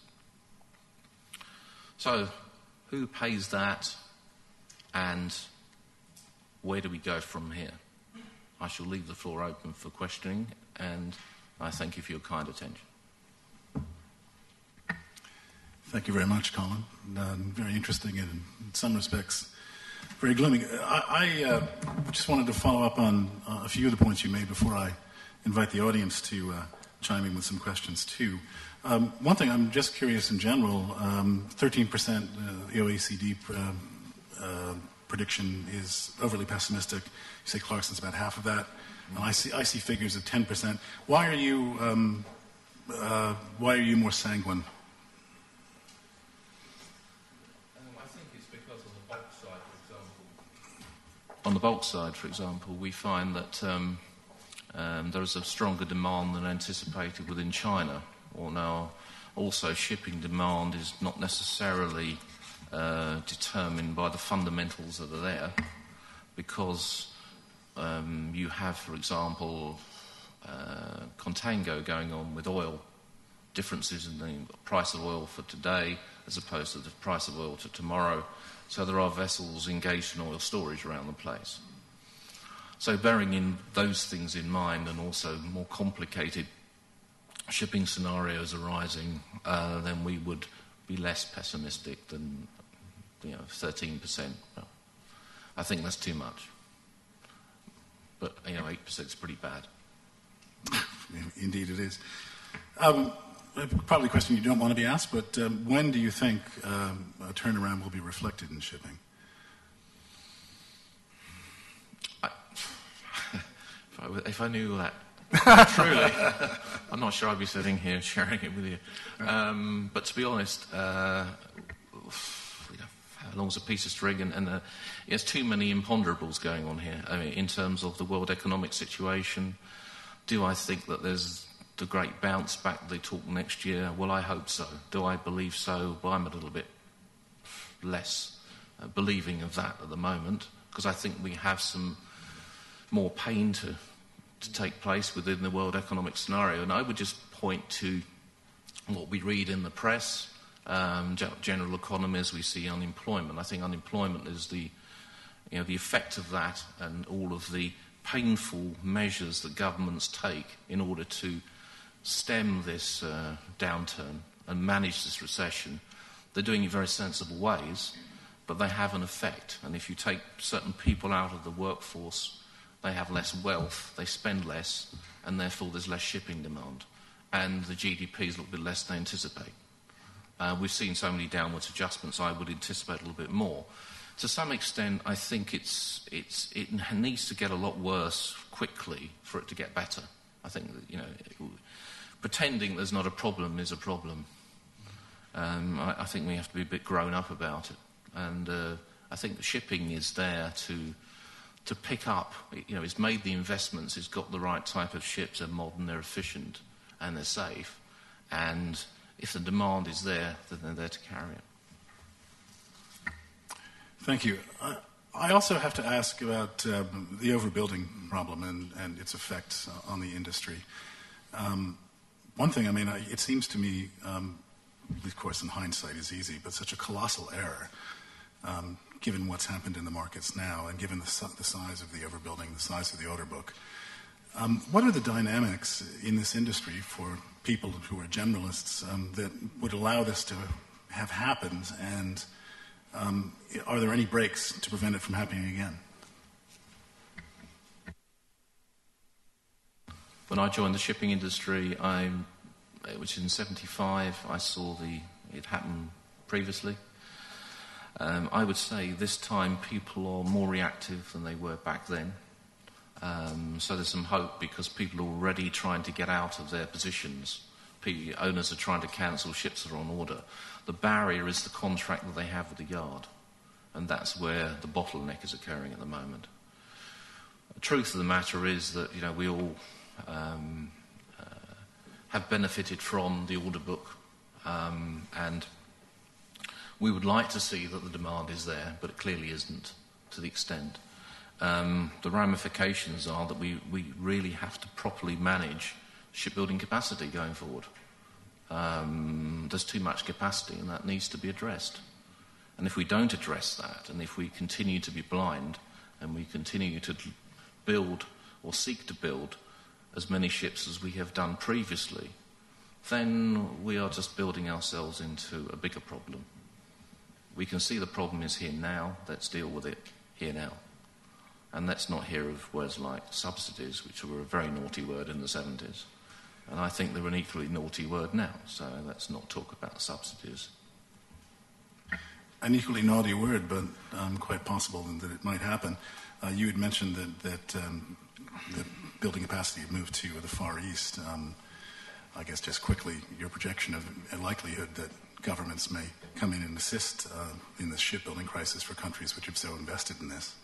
So, who pays that, and where do we go from here? I shall leave the floor open for questioning, and I thank you for your kind attention. Thank you very much, Colin. Very interesting and in some respects very gloomy. I just wanted to follow up on a few of the points you made before I invite the audience to chime in with some questions too. One thing, I'm just curious in general, 13% the OECD prediction is overly pessimistic. You say Clarkson's about half of that. And I see figures of 10%. Why are you more sanguine? I think it's because on the bulk side, for example. On the bulk side, for example, we find that there is a stronger demand than anticipated within China. Or now, also shipping demand is not necessarily determined by the fundamentals that are there, because you have, for example, contango going on with oil, differences in the price of oil for today as opposed to the price of oil to tomorrow. So there are vessels engaged in oil storage around the place. So bearing in those things in mind, and also more complicated shipping scenarios arising, then we would be less pessimistic than 13%. Well, I think that's too much. But 8% is pretty bad. Indeed, it is. Probably a question you don't want to be asked, but when do you think a turnaround will be reflected in shipping? If I knew that truly, I'm not sure I'd be sitting here sharing it with you. But to be honest, how long's a piece of string? And there's too many imponderables going on here. I mean, in terms of the world economic situation, do I think that there's the great bounce back they talk next year? Well, I hope so. Do I believe so? Well, I'm a little bit less believing of that at the moment, because I think we have some more pain to take place within the world economic scenario. And I would just point to what we read in the press, general economies. We see unemployment. I think unemployment is the effect of that, and all of the painful measures that governments take in order to stem this downturn and manage this recession. They're doing it in very sensible ways, but they have an effect. And if you take certain people out of the workforce, they have less wealth, they spend less, and therefore there's less shipping demand. and the GDP is a little bit less than they anticipate. We've seen so many downwards adjustments, I would anticipate a little bit more. To some extent, I think it needs to get a lot worse quickly for it to get better. I think that, pretending there's not a problem is a problem. I think we have to be a bit grown up about it. And I think shipping is there to pick up. It's made the investments, it's got the right type of ships, they're modern, they're efficient, and they're safe. And if the demand is there, then they're there to carry it. Thank you. I also have to ask about the overbuilding problem and its effects on the industry. One thing, it seems to me, of course in hindsight is easy, but such a colossal error, given what's happened in the markets now and given the size of the overbuilding, the size of the order book. What are the dynamics in this industry for people who are generalists that would allow this to have happened, and are there any breaks to prevent it from happening again? When I joined the shipping industry, which is in 1975, I saw it happen previously. I would say this time people are more reactive than they were back then. So there's some hope because people are already trying to get out of their positions. Owners are trying to cancel ships that are on order. The barrier is the contract that they have with the yard, and that's where the bottleneck is occurring at the moment. The truth of the matter is that we all have benefited from the order book, and we would like to see that the demand is there, but it clearly isn't to the extent. The ramifications are that we really have to properly manage shipbuilding capacity going forward. There's too much capacity, and that needs to be addressed. And if we don't address that, and if we continue to be blind, and we continue to build or seek to build as many ships as we have done previously, then we are just building ourselves into a bigger problem. We can see the problem is here now. Let's deal with it here now. And let's not hear of words like subsidies, which were a very naughty word in the 70s. And I think they're an equally naughty word now, so let's not talk about subsidies. An equally naughty word, but quite possible that it might happen. You had mentioned that the building capacity had moved to the Far East. I guess just quickly, your projection of a likelihood that governments may come in and assist in the shipbuilding crisis for countries which have so invested in this.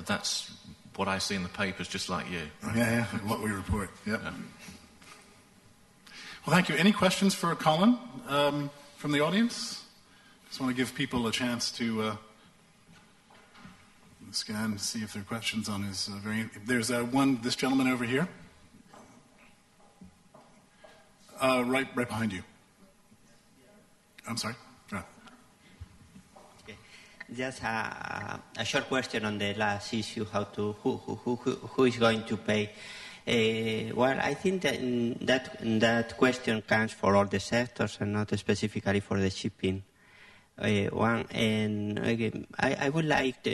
That's what I see in the papers, just like you. Right? Yeah, what we report. Yep. Yeah. Well, thank you. Any questions for Colin from the audience? Just want to give people a chance to scan to see if there are questions on his variant. There's this gentleman over here. Right behind you. I'm sorry. Right. Okay. Just a short question on the last issue: who is going to pay? Well, I think that question counts for all the sectors and not specifically for the shipping one. And again, I would like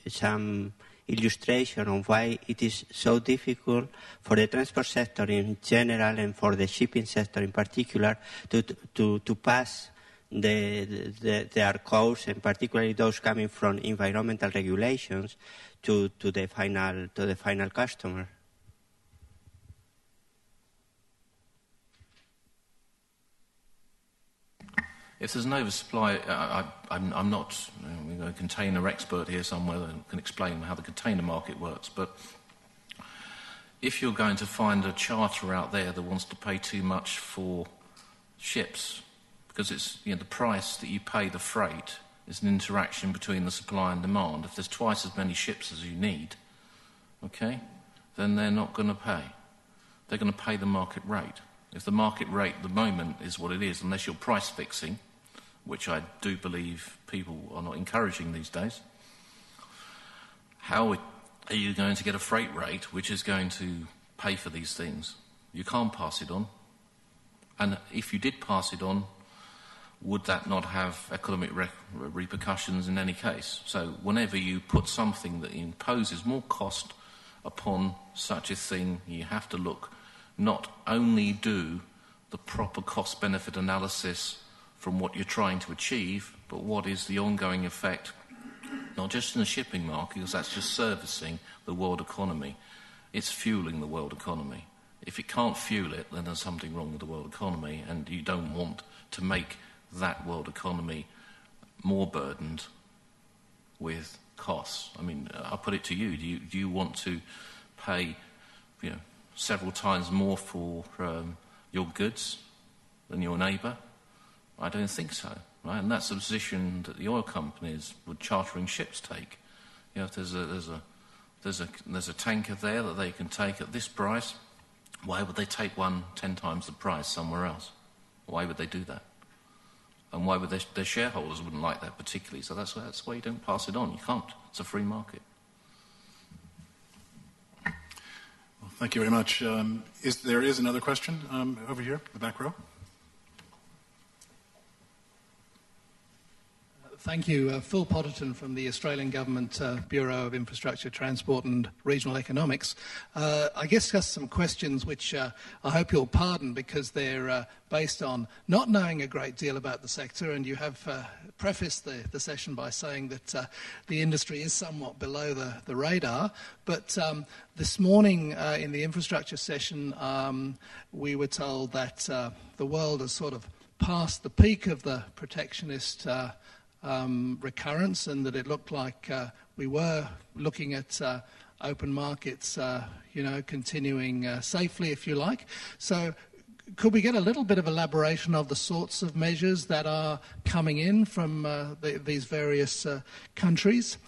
some illustration on why it is so difficult for the transport sector in general and for the shipping sector in particular to pass their costs, and particularly those coming from environmental regulations, to the final customer. If there's an oversupply, I'm not a container expert here somewhere that can explain how the container market works, but if you're going to find a charterer out there that wants to pay too much for ships, because it's the price that you pay the freight is an interaction between the supply and demand. If there's twice as many ships as you need, okay, then they're not going to pay. They're going to pay the market rate. If the market rate at the moment is what it is, unless you're price fixing, which I do believe people are not encouraging these days, how are you going to get a freight rate which is going to pay for these things? You can't pass it on. And if you did pass it on, would that not have economic repercussions in any case? So whenever you put something that imposes more cost upon such a thing, you have to look not only do the proper cost-benefit analysis from what you're trying to achieve, but what is the ongoing effect, not just in the shipping market, because that's just servicing the world economy. It's fueling the world economy. If it can't fuel it, then there's something wrong with the world economy, and you don't want to make that world economy more burdened with costs. I mean, I'll put it to you. Do you want to pay, several times more for your goods than your neighbour? I don't think so, right? And that's the position that the oil companies with chartering ships take. If there's a tanker there that they can take at this price, why would they take one 10 times the price somewhere else? Why would they do that? And why would their shareholders wouldn't like that particularly? So that's why you don't pass it on. You can't. It's a free market. Well, thank you very much. There is another question over here, the back row. Thank you. Phil Potterton from the Australian Government Bureau of Infrastructure, Transport and Regional Economics. I guess just some questions which I hope you'll pardon because they're based on not knowing a great deal about the sector, and you have prefaced the session by saying that the industry is somewhat below the radar. But this morning in the infrastructure session, we were told that the world has sort of passed the peak of the protectionist recurrence, and that it looked like we were looking at open markets, continuing safely, if you like. So could we get a little bit of elaboration of the sorts of measures that are coming in from these various countries?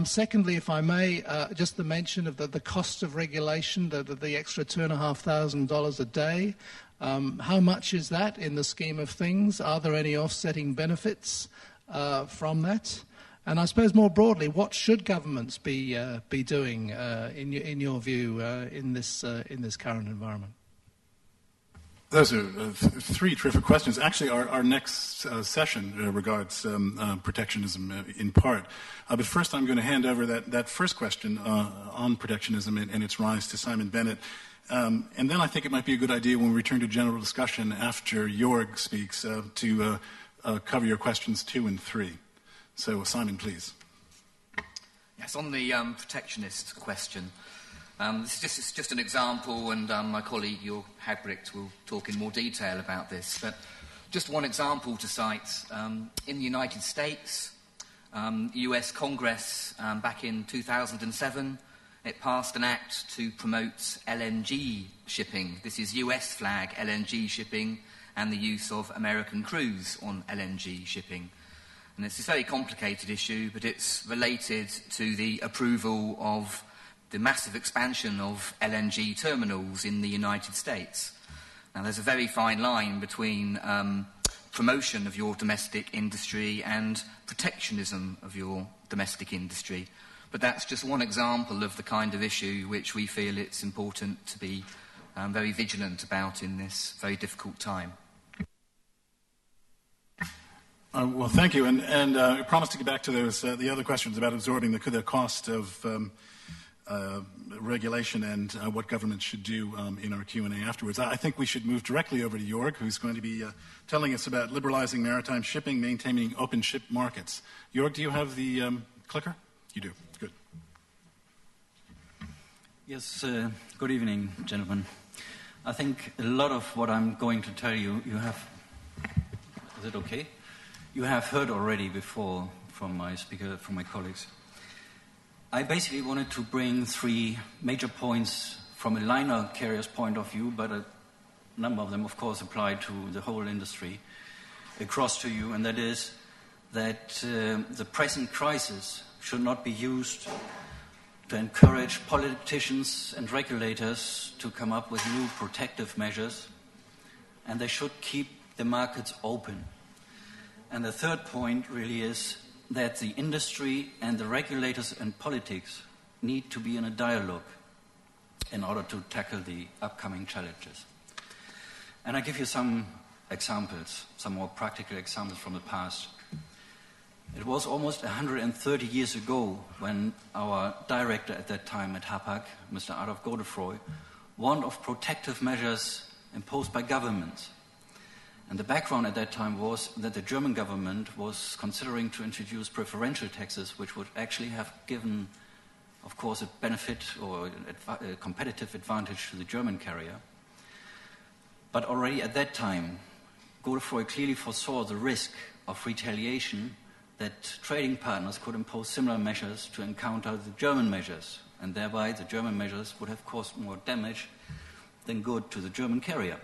Secondly, if I may, just the mention of the cost of regulation, the extra $2,500 a day. How much is that in the scheme of things? Are there any offsetting benefits from that? And I suppose more broadly, what should governments be doing in your view in this current environment? Those are three terrific questions. Actually, our next session regards protectionism in part. But first, I'm going to hand over that first question on protectionism and its rise to Simon Bennett. And then I think it might be a good idea when we return to general discussion after Jorg speaks to cover your questions 2 and 3. So, Simon, please. Yes, on the protectionist question, this is just an example, and my colleague, Jorg Hagbrecht, will talk in more detail about this. But just one example to cite. In the United States, US Congress, back in 2007, it passed an act to promote LNG shipping. This is US flag LNG shipping and the use of American crews on LNG shipping. And it's a very complicated issue, but it's related to the approval of the massive expansion of LNG terminals in the United States. Now, there's a very fine line between promotion of your domestic industry and protectionism of your domestic industry. But that's just one example of the kind of issue which we feel it's important to be very vigilant about in this very difficult time. Well, thank you. And I promise to get back to those the other questions about absorbing the cost of regulation and what governments should do in our Q&A afterwards. I think we should move directly over to Jorg, who's going to be telling us about liberalizing maritime shipping, maintaining open ship markets. Jorg, do you have the clicker? You do. Good. Yes, good evening, gentlemen. I think a lot of what I'm going to tell you, you have... Is it okay? You have heard already before from my speaker, from my colleagues. I basically wanted to bring 3 major points from a liner carrier's point of view, but a number of them, of course, apply to the whole industry, across to you, and that is that the present crisis should not be used to encourage politicians and regulators to come up with new protective measures, and they should keep the markets open. And the third point really is that the industry and the regulators and politics need to be in a dialogue in order to tackle the upcoming challenges. And I give you some examples, some more practical examples from the past. It was almost 130 years ago when our director at that time at Hapag, Mr. Adolf Godefroy, want of protective measures imposed by governments. And the background at that time was that the German government was considering to introduce preferential taxes, which would actually have given, of course, a benefit or a competitive advantage to the German carrier. But already at that time, Godefroy clearly foresaw the risk of retaliation, that trading partners could impose similar measures to encounter the German measures, and thereby the German measures would have caused more damage than good to the German carrier.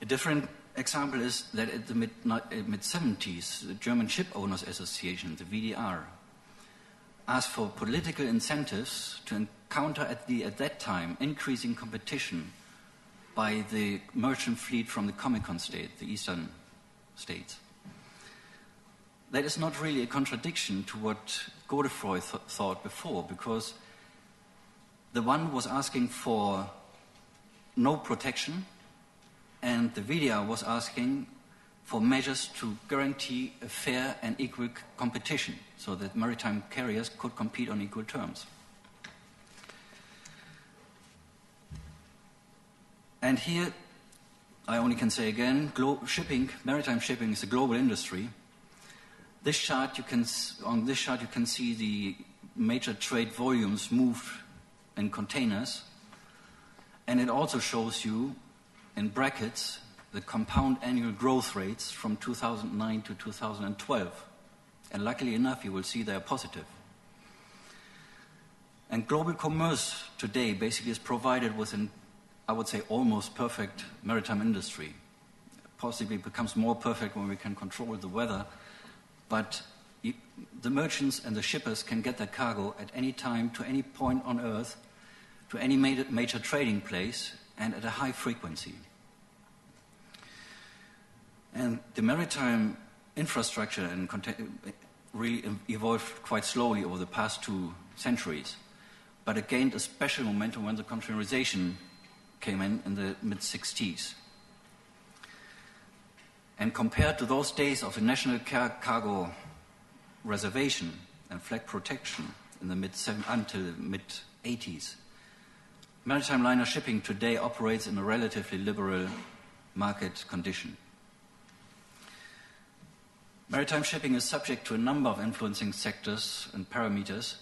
A different example is that at the mid-70s, the German Ship Owners Association, the VDR, asked for political incentives to counter at that time increasing competition by the merchant fleet from the Comecon state, the eastern states. That is not really a contradiction to what Godefroy thought before, because the one was asking for no protection, and the VDR was asking for measures to guarantee a fair and equal competition so that maritime carriers could compete on equal terms. And here, I only can say again, maritime shipping is a global industry. On this chart you can see the major trade volumes moved in containers, and it also shows you in brackets the compound annual growth rates from 2009 to 2012. And luckily enough, you will see they are positive. And global commerce today basically is provided with an, I would say, almost perfect maritime industry. Possibly becomes more perfect when we can control the weather, but the merchants and the shippers can get their cargo at any time, to any point on Earth, to any major trading place, and at a high frequency. And the maritime infrastructure really evolved quite slowly over the past 2 centuries, but it gained a special momentum when the containerization came in the mid-60s. And compared to those days of the national cargo reservation and flag protection in the until the mid-80s, maritime liner shipping today operates in a relatively liberal market condition. Maritime shipping is subject to a number of influencing sectors and parameters,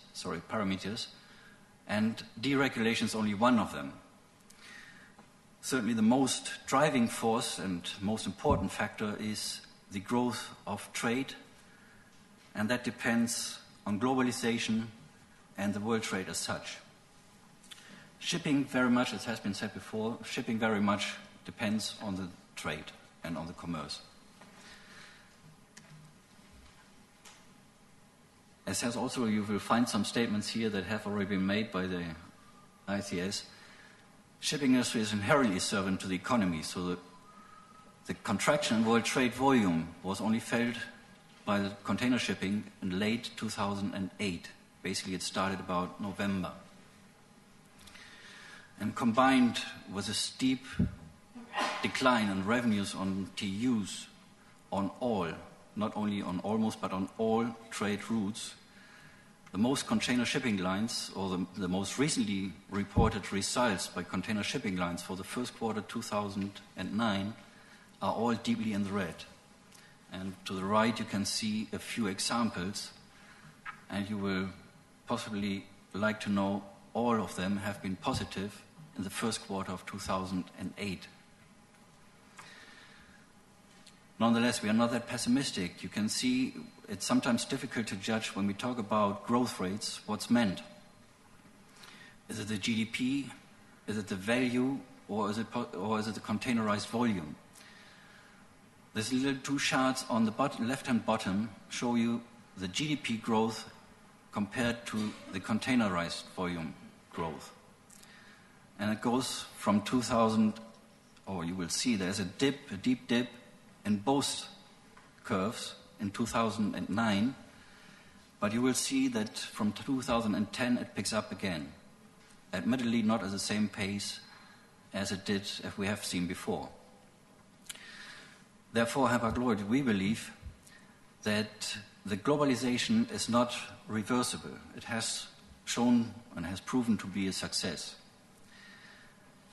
and deregulation is only one of them. Certainly the most driving force and most important factor is the growth of trade, and that depends on globalization and the world trade as such. Shipping very much, as has been said before, shipping very much depends on the trade and on the commerce. As has also, you will find some statements here that have already been made by the ICS. Shipping industry is inherently servant to the economy, so the contraction in world trade volume was only felt by the container shipping in late 2008. Basically, it started about November. And combined with a steep decline in revenues on TEUs on all, not only on almost, but on all trade routes, the most container shipping lines, or the most recently reported results by container shipping lines for the first quarter 2009 are all deeply in the red. And to the right you can see a few examples, and you will possibly like to know all of them have been positive in the first quarter of 2008. Nonetheless, we are not that pessimistic. You can see it's sometimes difficult to judge when we talk about growth rates what's meant. Is it the GDP? Is it the value? Or is it the containerized volume? These little 2 charts on the left-hand bottom show you the GDP growth compared to the containerized volume growth. And it goes from 2000, or you will see there's a deep dip in both curves in 2009, but you will see that from 2010 it picks up again, admittedly not at the same pace as it did, as we have seen before. Therefore, Hapag-Lloyd, we believe that the globalization is not reversible. It has shown and has proven to be a success.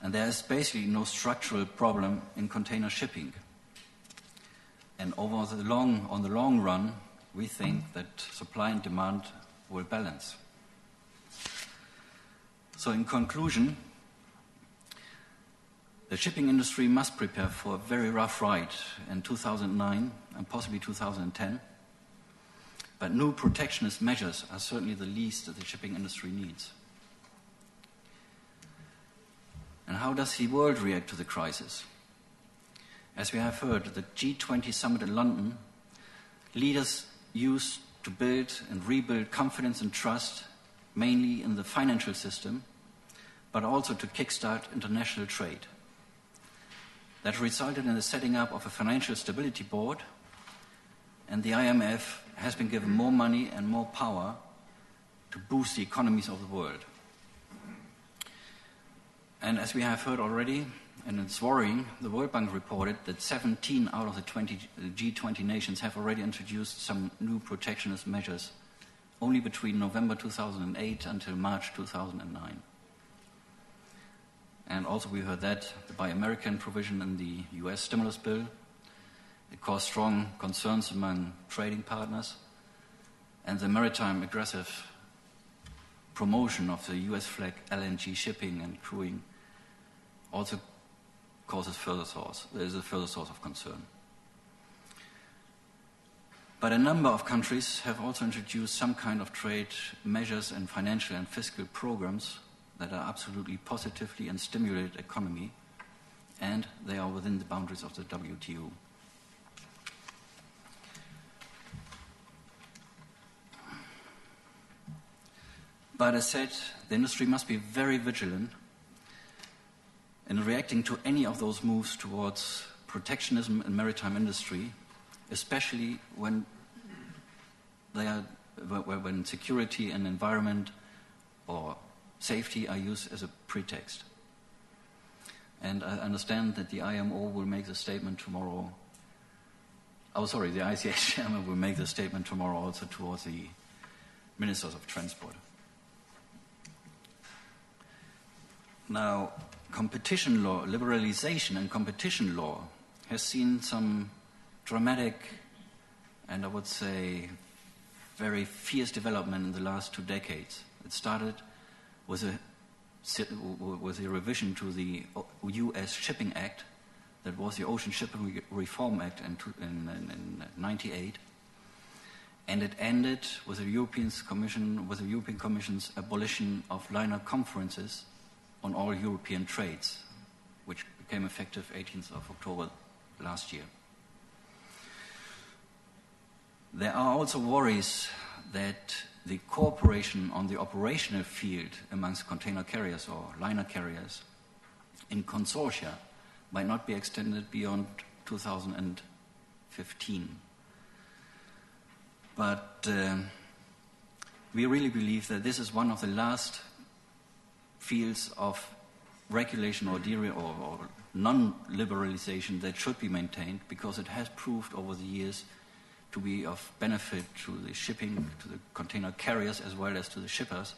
And there is basically no structural problem in container shipping. And on the long run, we think that supply and demand will balance. So in conclusion, the shipping industry must prepare for a very rough ride in 2009 and possibly 2010. But new protectionist measures are certainly the least that the shipping industry needs. And how does the world react to the crisis? As we have heard, the G20 summit in London, leaders used to build and rebuild confidence and trust, mainly in the financial system, but also to kickstart international trade. That resulted in the setting up of a financial stability board, and the IMF has been given more money and more power to boost the economies of the world. And as we have heard already, and it's worrying, the World Bank reported that 17 out of the G20 nations have already introduced some new protectionist measures only between November 2008 until March 2009. And also we heard that the Buy American provision in the US stimulus bill, it caused strong concerns among trading partners, and the maritime aggressive promotion of the US flag LNG shipping and crewing also causes there is a further source of concern. But a number of countries have also introduced some kind of trade measures and financial and fiscal programs that are absolutely positively and stimulate economy, and they are within the boundaries of the WTO. But as said, the industry must be very vigilant in reacting to any of those moves towards protectionism in maritime industry, especially when when security and environment or safety are used as a pretext. And I understand that the IMO will make the statement tomorrow. The ICA chairman will make the statement tomorrow also towards the ministers of transport. Now, competition law, liberalization and competition law has seen some dramatic and I would say very fierce development in the last 2 decades. It started with a revision to the US Shipping Act, that was the Ocean Shipping Reform Act in 1998, and it ended with the European Commission's abolition of liner conferences on all European trades, which became effective 18th of October last year. There are also worries that the cooperation on the operational field amongst container carriers or liner carriers in consortia might not be extended beyond 2015. But we really believe that this is one of the last fields of regulation or non-liberalization that should be maintained, because it has proved over the years to be of benefit to the shipping, to the container carriers as well as to the shippers.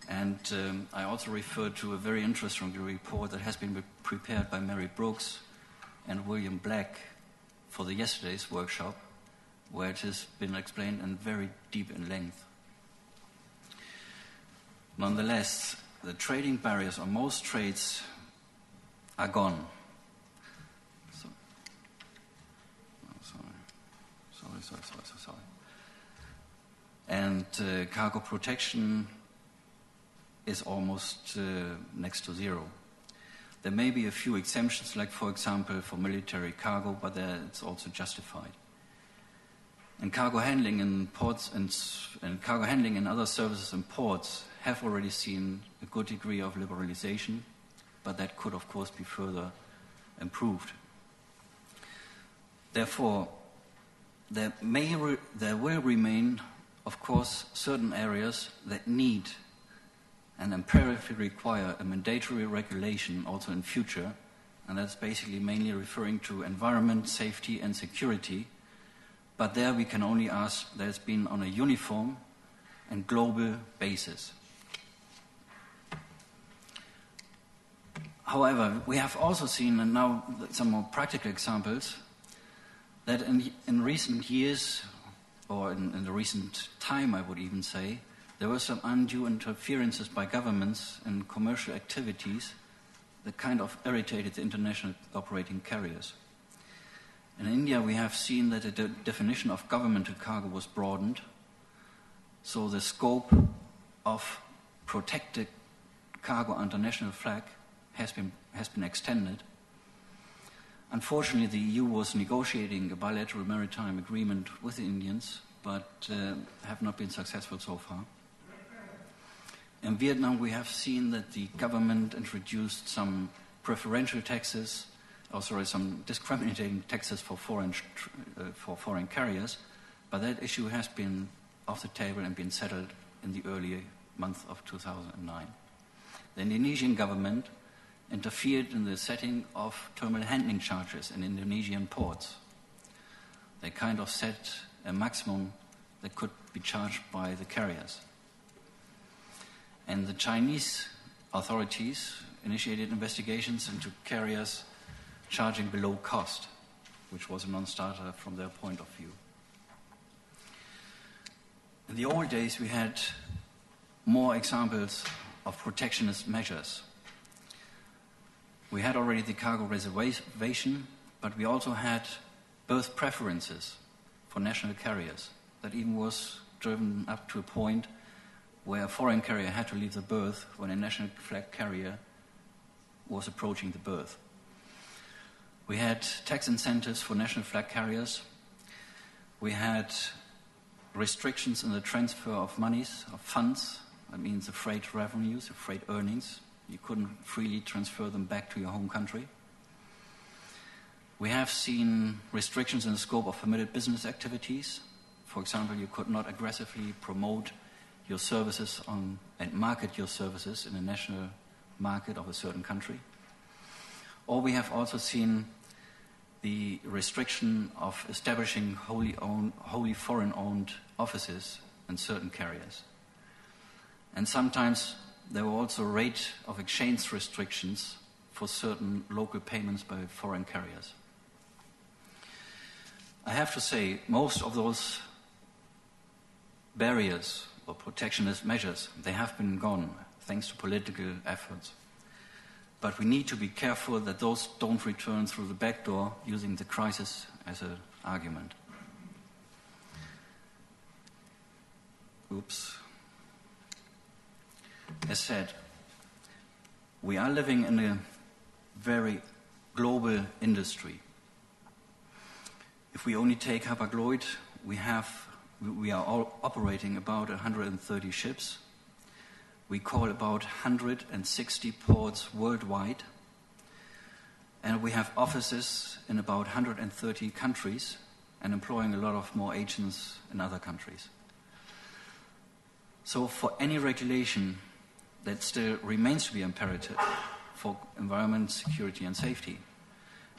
And I also referred to a very interesting report that has been prepared by Mary Brooks and William Black for the yesterday's workshop, where it has been explained in very deep in length. Nonetheless, the trading barriers on most trades are gone. Sorry. And cargo protection is almost next to zero. There may be a few exemptions, like for example for military cargo, but it's also justified. And cargo handling in ports and cargo handling in other services in ports have already seen a good degree of liberalization, but that could of course be further improved. Therefore, there will remain, of course, certain areas that need and imperatively require a mandatory regulation also in future, and that's basically mainly referring to environment, safety and security. But there we can only ask that it's been on a uniform and global basis. However, we have also seen, and now some more practical examples, that in recent years, or in the recent time I would even say, there were some undue interferences by governments in commercial activities that kind of irritated the international operating carriers. In India, we have seen that the definition of governmental cargo was broadened, so the scope of protected cargo under national flag has been extended. Unfortunately, the EU was negotiating a bilateral maritime agreement with the Indians, but have not been successful so far. In Vietnam, we have seen that the government introduced some preferential taxes, some discriminating taxes for foreign carriers, but that issue has been off the table and been settled in the early month of 2009. The Indonesian government interfered in the setting of terminal handling charges in Indonesian ports. They kind of set a maximum that could be charged by the carriers. And the Chinese authorities initiated investigations into carriers charging below cost, which was a non-starter from their point of view. In the old days, we had more examples of protectionist measures. We had already the cargo reservation, but we also had berth preferences for national carriers that even was driven up to a point where a foreign carrier had to leave the berth when a national flag carrier was approaching the berth. We had tax incentives for national flag carriers. We had restrictions in the transfer of monies, of funds. That means the freight revenues, the freight earnings. You couldn't freely transfer them back to your home country. We have seen restrictions in the scope of permitted business activities. For example, you could not aggressively promote your services and market your services in a national market of a certain country. Or we have also seen the restriction of establishing wholly foreign-owned offices in certain carriers. And sometimes there were also rate of exchange restrictions for certain local payments by foreign carriers. I have to say, most of those barriers or protectionist measures, they have been gone thanks to political efforts. But we need to be careful that those don't return through the back door using the crisis as an argument. As said, we are living in a very global industry. If we only take Hapag-Lloyd, we are all operating about 130 ships. We call about 160 ports worldwide, and we have offices in about 130 countries and employing a lot of more agents in other countries. So for any regulation that still remains to be imperative for environment, security and safety,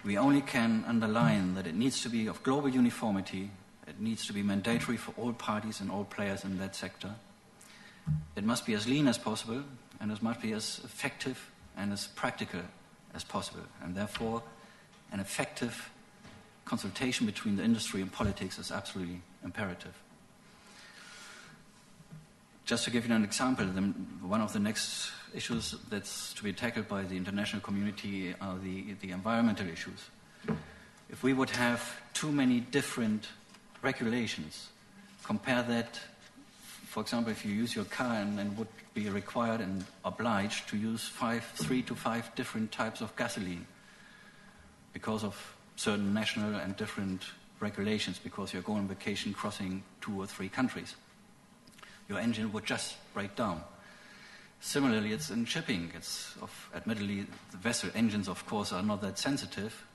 we only can underline that it needs to be of global uniformity, it needs to be mandatory for all parties and all players in that sector. It must be as lean as possible, and it must be as effective and as practical as possible. And therefore, an effective consultation between the industry and politics is absolutely imperative. Just to give you an example, one of the next issues that's to be tackled by the international community are the environmental issues. If we would have too many different regulations, compare that. For example, if you use your car and would be required and obliged to use 3 to 5 different types of gasoline because of certain national and different regulations, because you're going on vacation crossing 2 or 3 countries, your engine would just break down. Similarly, it's in shipping. Admittedly, the vessel engines, of course, are not that sensitive.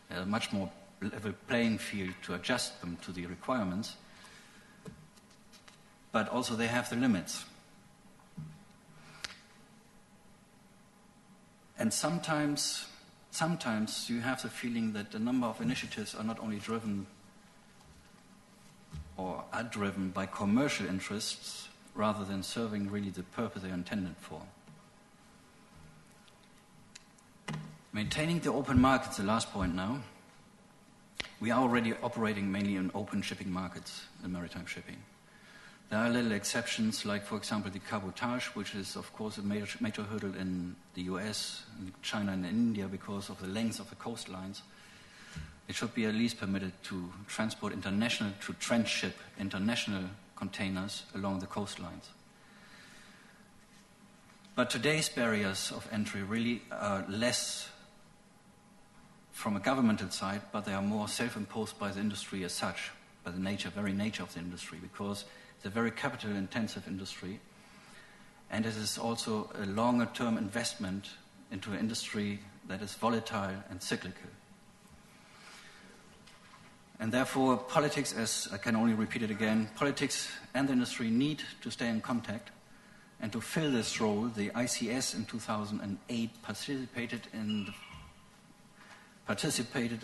There's a much more level playing field to adjust them to the requirements. But also they have the limits. And sometimes you have the feeling that a number of initiatives are not only driven or are driven by commercial interests rather than serving really the purpose they're intended for. Maintaining the open markets, the last point now. We are already operating mainly in open shipping markets in maritime shipping. There are little exceptions, like, for example, the cabotage, which is, of course, a major hurdle in the US, in China, and in India because of the length of the coastlines. It should be at least permitted to transport to transship international containers along the coastlines. But today's barriers of entry really are less from a governmental side, but they are more self-imposed by the industry as such, by the very nature of the industry, because it's a very capital-intensive industry, and it is also a longer-term investment into an industry that is volatile and cyclical. And therefore, politics, as I can only repeat it again, politics and the industry need to stay in contact. And to fill this role, the ICS in 2008 participated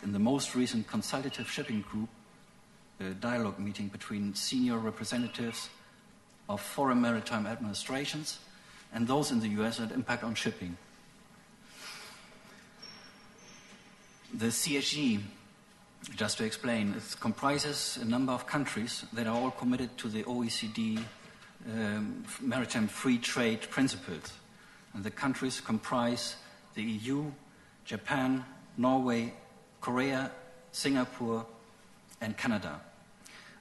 in the most recent consultative shipping group, a dialogue meeting between senior representatives of foreign maritime administrations and those in the US that impact on shipping. The CSG, just to explain, it comprises a number of countries that are all committed to the OECD maritime free trade principles. And the countries comprise the EU, Japan, Norway, Korea, Singapore, and Canada.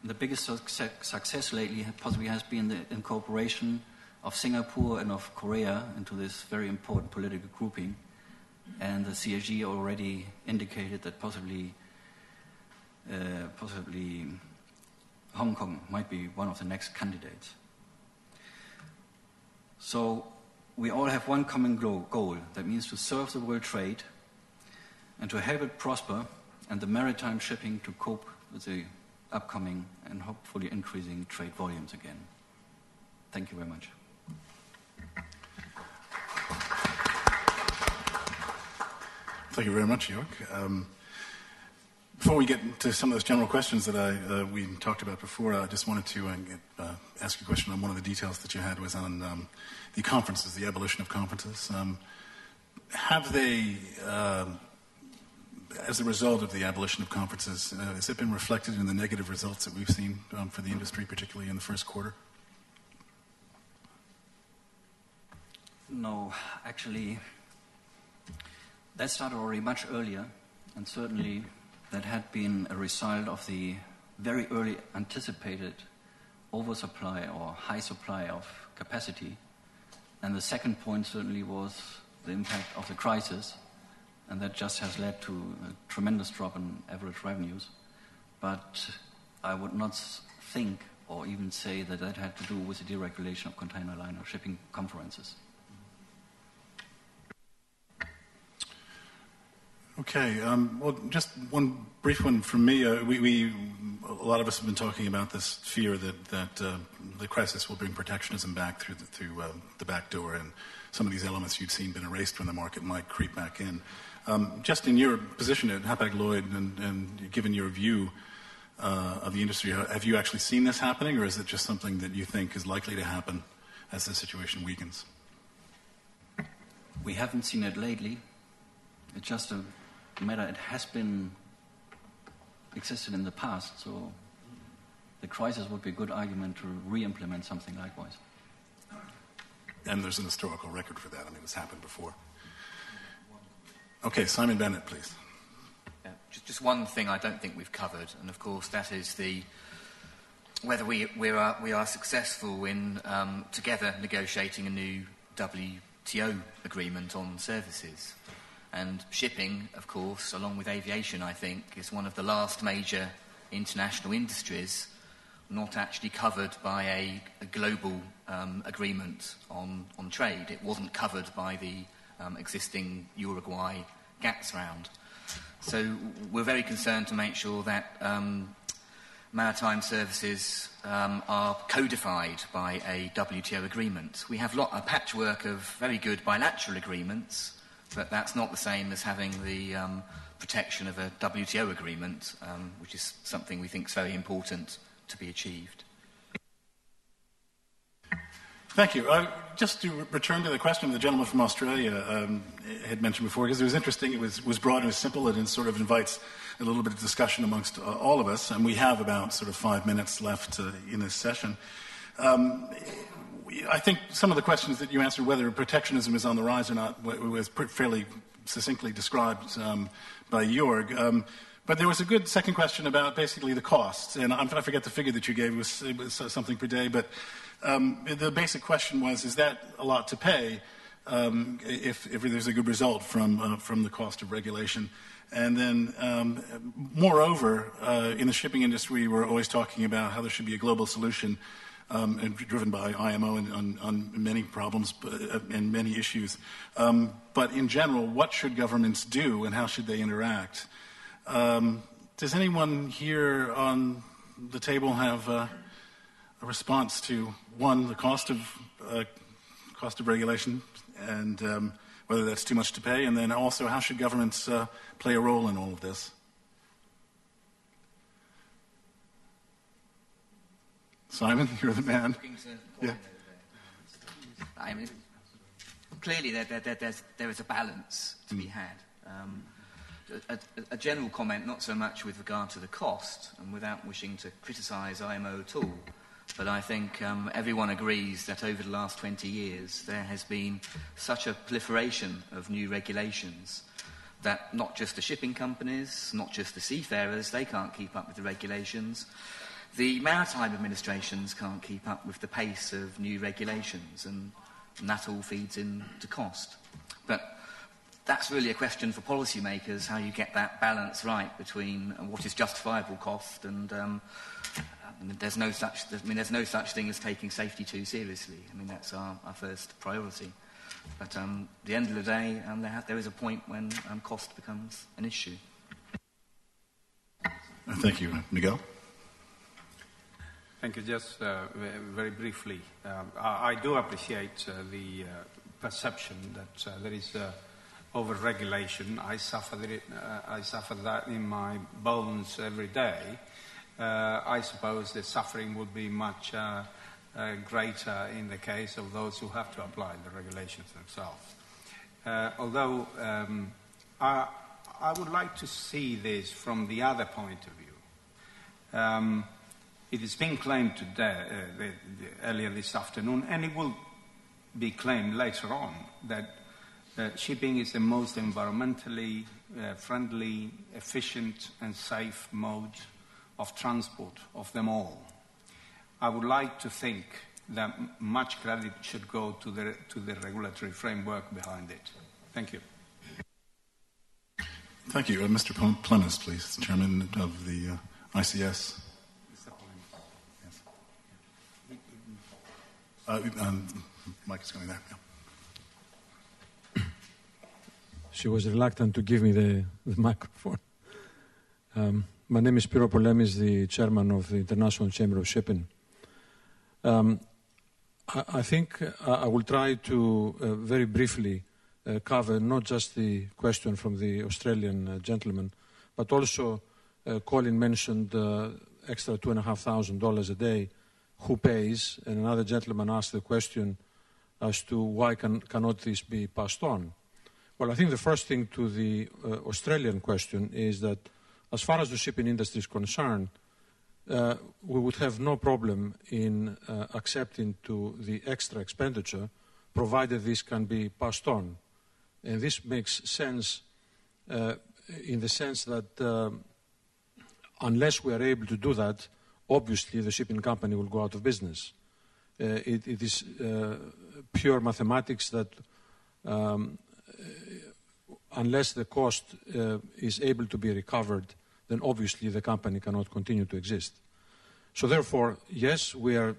And the biggest success lately possibly has been the incorporation of Singapore and of Korea into this very important political grouping. And the CSG already indicated that possibly Hong Kong might be one of the next candidates. So we all have one common goal, that means to serve the world trade and to help it prosper, and the maritime shipping to cope with the upcoming and hopefully increasing trade volumes again. Thank you very much. Thank you very much, Jörg. Before we get into some of those general questions that we talked about before, I just wanted to ask you a question on one of the details that you had was on the conferences, the abolition of conferences. Have they, as a result of the abolition of conferences, has it been reflected in the negative results that we've seen for the industry, particularly in the first quarter? No, actually, that started already much earlier, and certainly that had been a result of the very early anticipated oversupply or high supply of capacity. And the second point certainly was the impact of the crisis, and that just has led to a tremendous drop in average revenues. But I would not think or even say that that had to do with the deregulation of container liner shipping conferences. Okay, well, just one brief one from me. A lot of us have been talking about this fear that the crisis will bring protectionism back through the back door, and some of these elements you'd seen been erased when the market might creep back in. Just in your position at Hapag-Lloyd and given your view of the industry, have you actually seen this happening, or is it just something that you think is likely to happen as the situation weakens? We haven't seen it lately. It's just a matter, it has been existed in the past, so the crisis would be a good argument to re-implement something likewise. And there's an historical record for that. I mean, it's happened before. Okay, Simon Bennett, please. Yeah, just one thing I don't think we've covered, and of course that is whether we are successful in together negotiating a new WTO agreement on services. And shipping, of course, along with aviation, I think, is one of the last major international industries not actually covered by a global agreement on trade. It wasn't covered by the existing Uruguay GATS round. So we're very concerned to make sure that maritime services are codified by a WTO agreement. We have a patchwork of very good bilateral agreements, but that's not the same as having the protection of a WTO agreement, which is something we think is very important to be achieved. Thank you. Just to return to the question the gentleman from Australia had mentioned before, because it was interesting, it was broad and it was simple, and it sort of invites a little bit of discussion amongst all of us, and we have about sort of 5 minutes left in this session. I think some of the questions that you answered, whether protectionism is on the rise or not, was fairly succinctly described by Jorg. But there was a good second question about basically the costs, and I forget the figure that you gave, it was something per day, but the basic question was, is that a lot to pay if there's a good result from the cost of regulation? And then, moreover, in the shipping industry, we're always talking about how there should be a global solution driven by IMO on many problems and many issues. But in general, what should governments do and how should they interact? Does anyone here on the table have a response to, one, the cost of regulation and whether that's too much to pay, and then also how should governments play a role in all of this? Simon, you're the man. Yeah. I mean, clearly there is a balance to be had. A general comment, not so much with regard to the cost, and without wishing to criticise IMO at all, but I think everyone agrees that over the last 20 years there has been such a proliferation of new regulations that not just the shipping companies, not just the seafarers, they can't keep up with the regulations. The maritime administrations can't keep up with the pace of new regulations, and that all feeds into cost. But that's really a question for policymakers, how you get that balance right between what is justifiable cost and there's no such thing as taking safety too seriously. I mean, that's our first priority. But at the end of the day, there is a point when cost becomes an issue. Thank you. Miguel? Thank you. Just very briefly, I do appreciate the perception that there is over-regulation. I suffer that in my bones every day. I suppose the suffering would be much greater in the case of those who have to apply the regulations themselves. Although I would like to see this from the other point of view. It is being claimed today, earlier this afternoon, and it will be claimed later on, that shipping is the most environmentally friendly, efficient and safe mode of transport of them all. I would like to think that much credit should go to the regulatory framework behind it. Thank you. Thank you. Mr. Plemis, please, Chairman of the ICS. Mike is going there. Yeah. She was reluctant to give me the microphone. My name is Spiro Polemis, the chairman of the International Chamber of Shipping. I think I will try to very briefly cover not just the question from the Australian gentleman, but also Colin mentioned extra $2,500 a day. Who pays? And another gentleman asked the question as to why cannot this be passed on? Well, I think the first thing to the Australian question is that as far as the shipping industry is concerned, we would have no problem in accepting to the extra expenditure, provided this can be passed on. And this makes sense in the sense that unless we are able to do that, obviously the shipping company will go out of business. It is pure mathematics that unless the cost is able to be recovered, then obviously the company cannot continue to exist. So therefore, yes, we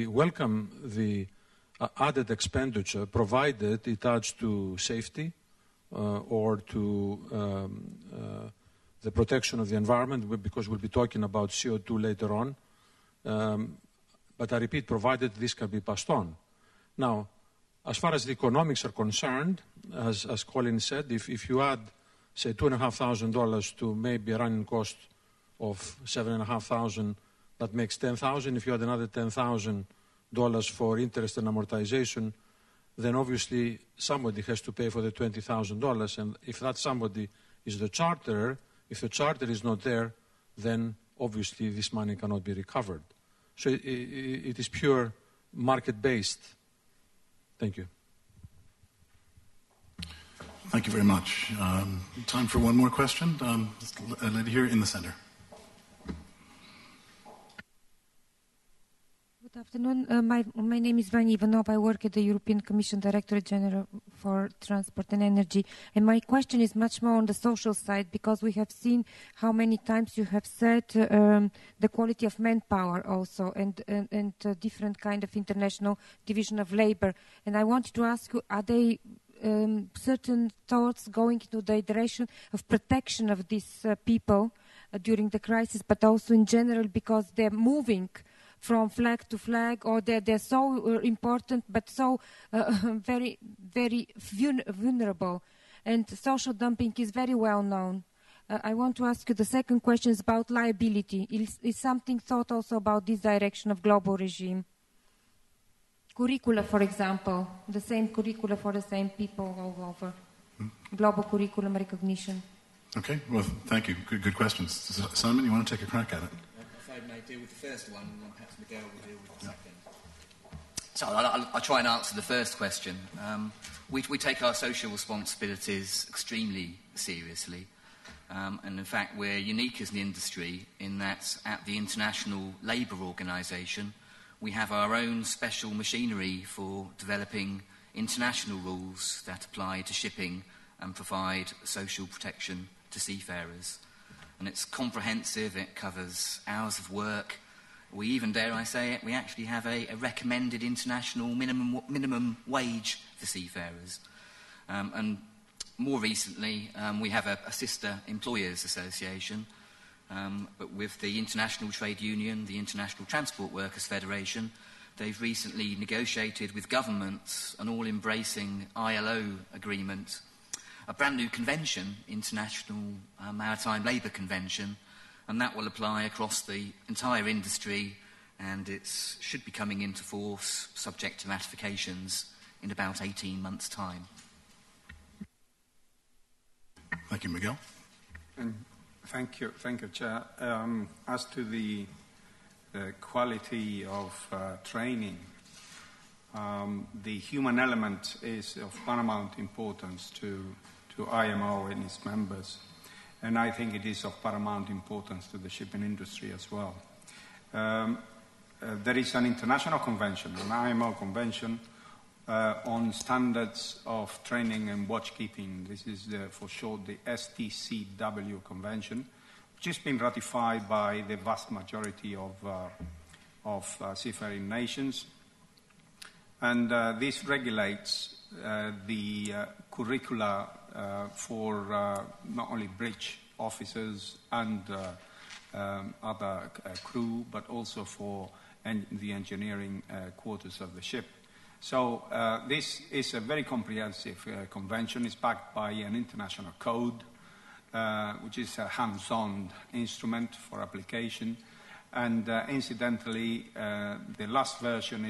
welcome the added expenditure, provided it adds to safety or to the protection of the environment, because we'll be talking about CO2 later on. But I repeat, provided this can be passed on. Now, as far as the economics are concerned, as Colin said, if you add, say, $2,500 to maybe a running cost of $7,500, that makes $10,000. If you add another $10,000 for interest and amortization, then obviously somebody has to pay for the $20,000. And if that somebody is the charterer, if the charter is not there, then obviously this money cannot be recovered. So it is pure market-based. Thank you. Thank you very much. Time for one more question. A lady here in the center. Good afternoon. My name is Vanya Ivanova. I work at the European Commission Directorate General for Transport and Energy. And my question is much more on the social side, because we have seen how many times you have said the quality of manpower also and different kind of international division of labor. And I wanted to ask you, are they certain thoughts going into the direction of protection of these people during the crisis, but also in general because they're moving from flag to flag, or they're so important but so very, very vulnerable. And social dumping is very well known. I want to ask you the second question is about liability. Is something thought also about this direction of global regime? Curricula, for example, the same curricula for the same people all over. Global curriculum recognition. Okay, well, thank you. Good questions. Simon, you want to take a crack at it? If I may deal with the first one, and then perhaps Miguel will deal with the second. So I'll try and answer the first question. We take our social responsibilities extremely seriously. And in fact, we're unique as an industry in that at the International Labour Organization, we have our own special machinery for developing international rules that apply to shipping and provide social protection to seafarers. And it's comprehensive, it covers hours of work. We even, dare I say it, we actually have a recommended international minimum wage for seafarers. And more recently, we have a sister employers association, but with the International Trade Union, the International Transport Workers Federation, they've recently negotiated with governments an all-embracing ILO agreement, a brand new convention, International Maritime Labour Convention, and that will apply across the entire industry, and it should be coming into force, subject to ratifications, in about 18 months' time. Thank you, Miguel. Thank you, Chair. As to the quality of training, the human element is of paramount importance to IMO and its members, and I think it is of paramount importance to the shipping industry as well. There is an international convention, an IMO convention, on standards of training and watchkeeping. This is for short the STCW convention, which has been ratified by the vast majority of seafaring nations. And this regulates the curricula for not only bridge officers and other crew, but also for the engineering quarters of the ship. So this is a very comprehensive convention. It's backed by an international code, which is a hands-on instrument for application. And incidentally, the last version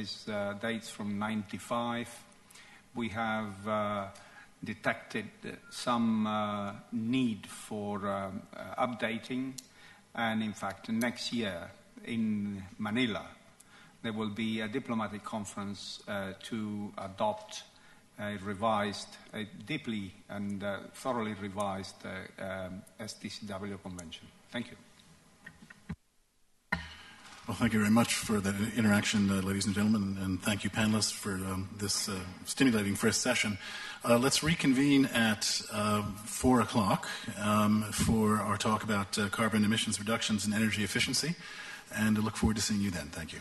dates from '95. We have detected some need for updating, and in fact, next year in Manila, there will be a diplomatic conference to adopt a revised, a deeply and thoroughly revised STCW convention. Thank you. Well, thank you very much for that interaction, ladies and gentlemen, and thank you, panelists, for this stimulating first session. Let's reconvene at 4 o'clock for our talk about carbon emissions reductions and energy efficiency, and I look forward to seeing you then. Thank you.